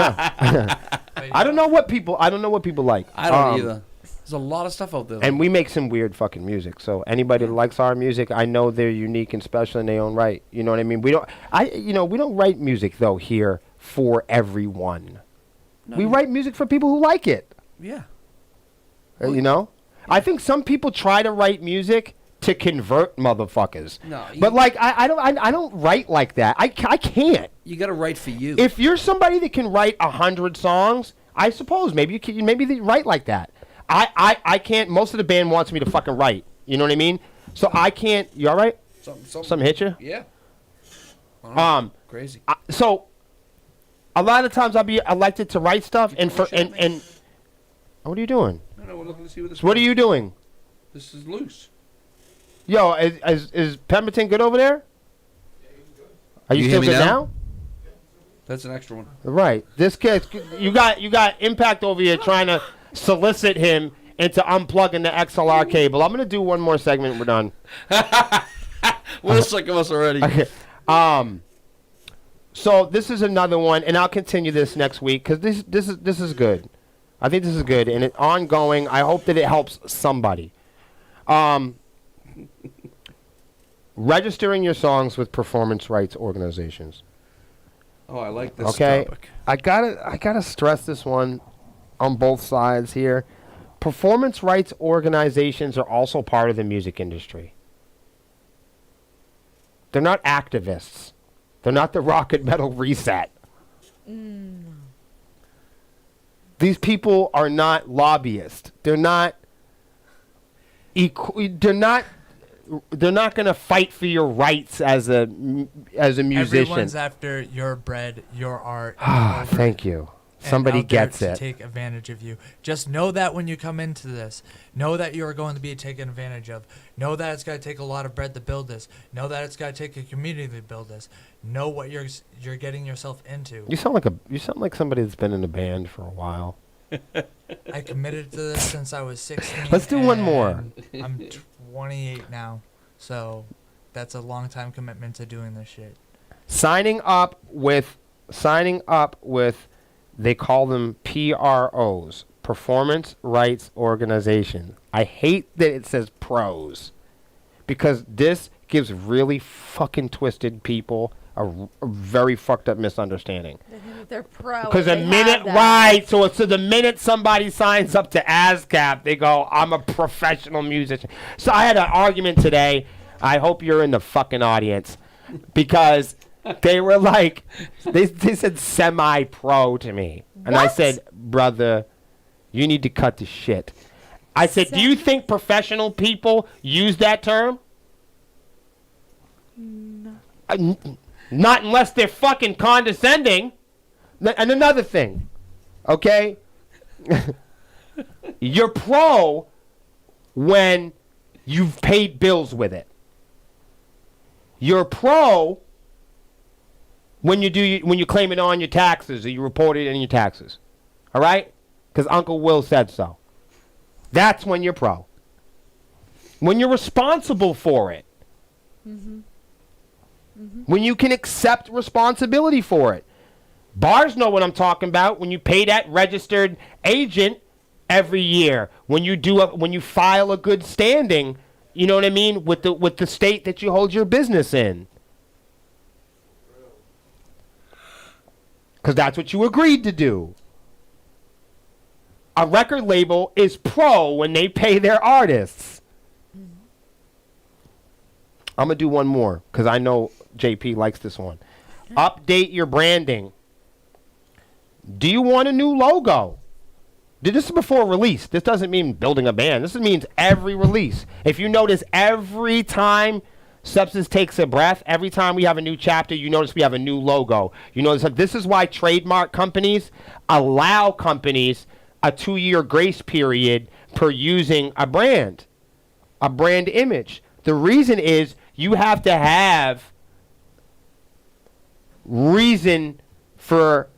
I don't know what people like. I don't either. There's a lot of stuff out there. And we make some weird fucking music. So anybody that likes our music, I know they're unique and special in their own right. You know what I mean? We don't write music though here for everyone. No, We you- write music for people who like it. Yeah. You know? I think some people try to write music to convert motherfuckers. No, But like I don't write like that. I can't. you got to write for you. If you're somebody that can write 100 songs, I suppose maybe they write like that. I can't. Most of the band wants me to fucking write. You know what I mean? So I can't. You all right? Something hit you? Yeah. I don't know. Crazy. So a lot of times I'll be elected to write stuff, and for and what are you doing? No, we're looking to see what this. So what are you doing? This is loose. Yo, is Pemberton good over there? Are you You still hear me good now? now? That's an extra one. Right. This kid, you got Impact over here trying to solicit him into unplugging the XLR cable. I'm gonna do one more segment. And we're done. We're sick of us already. Okay. So this is another one, and I'll continue this next week because this is good. I think this is good, and it's ongoing. I hope that it helps somebody. Registering your songs with performance rights organizations. Oh, I like this Okay. topic. I gotta stress this one on both sides here. Performance rights organizations are also part of the music industry. They're not activists. They're not the rock and metal reset. These people are not lobbyists. They're not they're not going to fight for your rights as a musician. Everyone's after your bread, your art. Ah, and over thank it. you. And Somebody out there gets to it. take advantage of you. Just know that when you come into this, know that you are going to be taken advantage of. Know that it's going to take a lot of bread to build this. Know that it's going to take a community to build this. Know what you're getting yourself into. You sound like somebody that's been in a band for a while. I committed to this since I was 16. Let's do one more. and I'm 28 now, so that's a long time commitment to doing this shit. Signing up with they call them PROs, performance rights organization. I hate that it says pros, because this gives really fucking twisted people a very fucked up misunderstanding. They're pro. Because they have that. so the minute somebody signs up to ASCAP, they go, I'm a professional musician. So I had an argument today. I hope you're in the fucking audience, because they were like, they said semi-pro to me. And I What? said, brother, you need to cut the shit. I said, do you think professional people use that term? No. Not unless they're fucking condescending. And another thing, okay? You're pro when you've paid bills with it. You're pro when you claim it on your taxes, or you report it in your taxes. All right? Because Uncle Will said so. That's when you're pro. When you're responsible for it. Mm-hmm. Mm-hmm. When you can accept responsibility for it. Bars know what I'm talking about. When you pay that registered agent every year, when you file a good standing, you know what I mean, with the state that you hold your business in. Because that's what you agreed to do. A record label is pro when they pay their artists. I'm going to do one more, because I know JP likes this one. Update your branding. Do you want a new logo? This is before release. This doesn't mean building a band. This means every release. If you notice, every time Sepsiss takes a breath, every time we have a new chapter, you notice we have a new logo. You notice that this is why trademark companies allow companies a 2-year grace period per using a brand image. The reason is you have to have reason for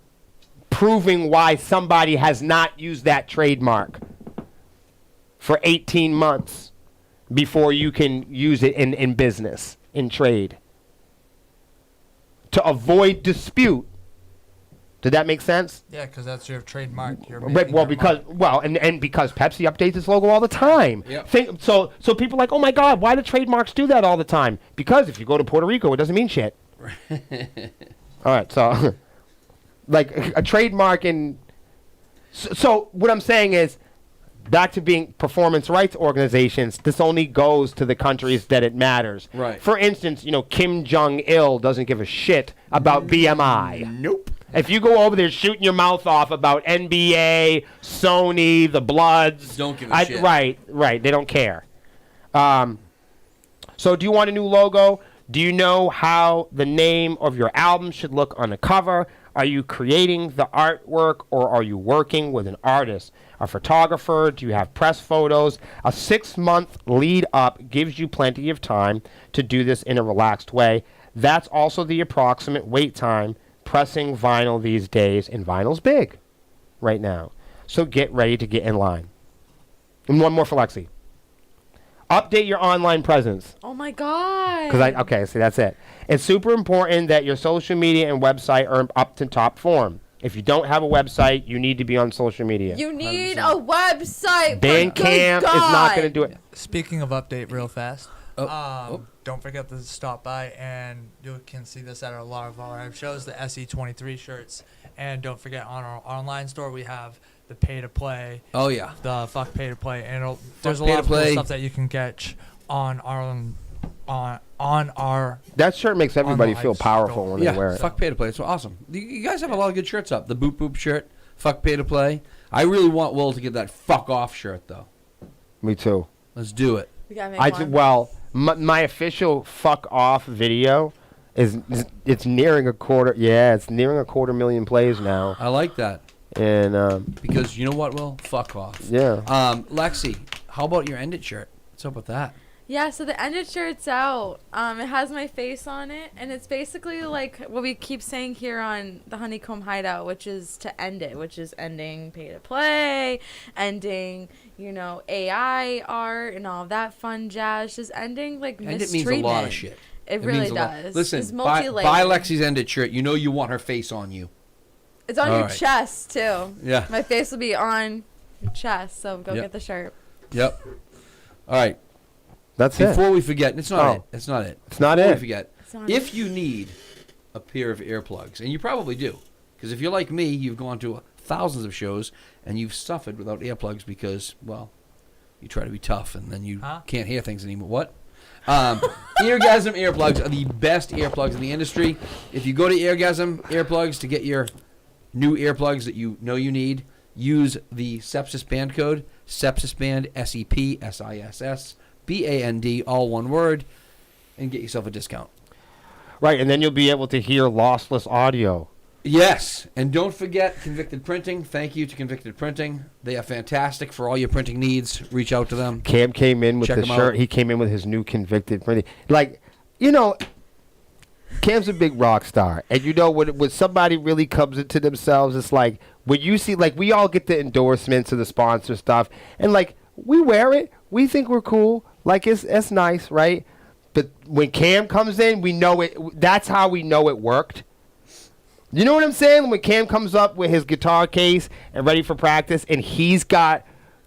proving why somebody has not used that trademark for 18 months before you can use it in business, in trade. To avoid dispute. Did that make sense? Yeah, because that's your trademark. You're Because Pepsi updates its logo all the time. Yep. So people are like, oh my God, why do trademarks do that all the time? Because if you go to Puerto Rico, it doesn't mean shit. All right, so like a trademark so what I'm saying is, back to being performance rights organizations, this only goes to the countries that it matters. Right. For instance, Kim Jong-il doesn't give a shit about BMI. Nope. If you go over there shooting your mouth off about NBA, Sony, the Bloods. Don't give a shit. Right. They don't care. So do you want a new logo? Do you know how the name of your album should look on the cover? Are you creating the artwork, or are you working with an artist, a photographer? Do you have press photos? A 6-month lead up gives you plenty of time to do this in a relaxed way. That's also the approximate wait time pressing vinyl these days, and vinyl's big right now. So get ready to get in line. And one more for Lexi. Update your online presence. Oh my God. See, that's it. It's super important that your social media and website are up to top form. If you don't have a website, you need to be on social media. You need a website. Bandcamp is not going to do it. Speaking of update real fast, don't forget to stop by, and you can see this at a lot of our live shows, the SE23 shirts. And don't forget, on our online store, we have the pay-to-play. Oh, yeah. The fuck pay-to-play. And there's a lot of cool stuff that you can get on our That shirt makes everybody feel powerful when they wear it. Fuck pay to play. It's awesome. You guys have a lot of good shirts up. The Boop Boop shirt, fuck pay to play. I really want Will to get that fuck off shirt though. Me too. Let's do it. We gotta make one. Well, my official fuck off video it's nearing a quarter. Yeah, it's nearing a 250,000 plays now. I like that. And because you know what, Will? Fuck off. Yeah. Lexi, how about your End It shirt? What's up with that? Yeah, so the End It shirt's out. It has my face on it, and it's basically like what we keep saying here on the HoneyComb Hideout, which is to end it, which is ending pay-to-play, ending, AI art and all that fun jazz, just ending, like, End It mistreatment. means a lot of shit. It really does. Listen, it's buy multi-layered. Lexi's End It shirt. You know you want her face on you. It's on All your right. chest, too. Yeah. My face will be on your chest. So go Yep. get the shirt. Yep. All right. That's it. Before we forget, it's not Oh. it. It's not it. It's not Before it. we forget, It's not if you need a pair of earplugs, and you probably do, because if you're like me, you've gone to thousands of shows and you've suffered without earplugs because, well, you try to be tough and then you can't hear things anymore. What? Eargasm earplugs are the best earplugs in the industry. If you go to Eargasm earplugs to get your new earplugs that you know you need, use the Sepsiss band code, Sepsiss Band, SEPSISSBAND, all one word, and get yourself a discount. Right, and then you'll be able to hear lossless audio. Yes, and don't forget Convicted Printing. Thank you to Convicted Printing. They are fantastic for all your printing needs. Reach out to them. Cam came in with Check the 'em shirt. out. He came in with his new Convicted printing. Like, you know, Cam's a big rock star. And you know, when somebody really comes into themselves, it's like, when you see, like, we all get the endorsements and the sponsor stuff. And, like, we wear it. We think we're cool. Like, it's nice, right? But when Cam comes in, we know it. That's how we know it worked. You know what I'm saying? When Cam comes up with his guitar case and ready for practice, and he's got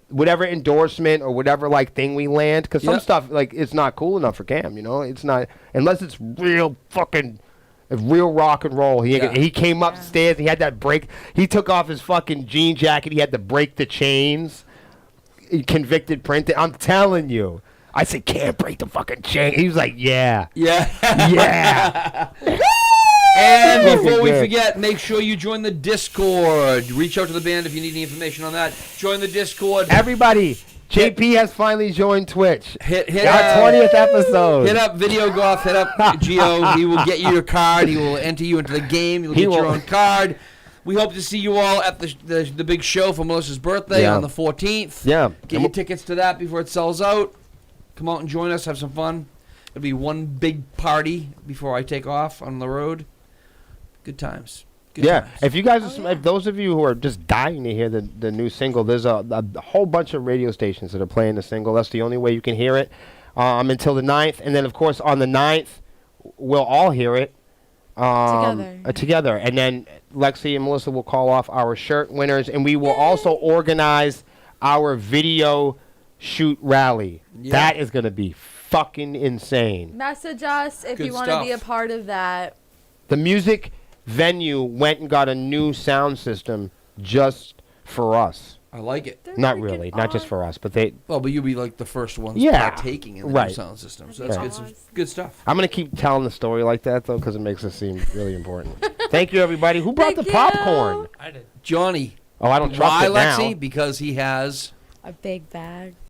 whatever endorsement or whatever like thing we land, because some stuff like it's not cool enough for Cam. You know, it's not unless it's real fucking real rock and roll. He came upstairs. He had that break. He took off his fucking jean jacket. He had to break the chains. Convicted Printing. I'm telling you. I said, can't break the fucking chain. He was like, yeah. Yeah. Yeah. And before we Good. forget, make sure you join the Discord. Reach out to the band if you need any information on that. Join the Discord. Everybody, JP has finally joined Twitch. Hit Our 20th episode. Hit up Video Goth. Hit up Geo. He will get you your card. He will enter you into the game. You'll get your own card. We hope to see you all at the big show for Melissa's birthday on the 14th. Yeah. Get your tickets to that before it sells out. Come out and join us. Have some fun. It'll be one big party before I take off on the road. Good times. Good times. If you guys, if those of you who are just dying to hear the new single, there's a whole bunch of radio stations that are playing the single. That's the only way you can hear it until the 9th. And then, of course, on the 9th, we'll all hear it together. And then Lexi and Melissa will call off our shirt winners. And we will also organize our video shoot rally. Yeah. That is going to be fucking insane. Message us if Good you want to be a stuff. part of that. The music venue went and got a new sound system just for us. I like it. They're Not freaking really, not just for us, but they. Well, but you'll be like the first ones partaking in the new sound system. So that's good stuff. I'm gonna keep telling the story like that though, because it makes it seem really important. Thank you, everybody. Who brought the popcorn? I did. Johnny. Oh, I don't trust Why, it now. Lexi? Because he has A big bag.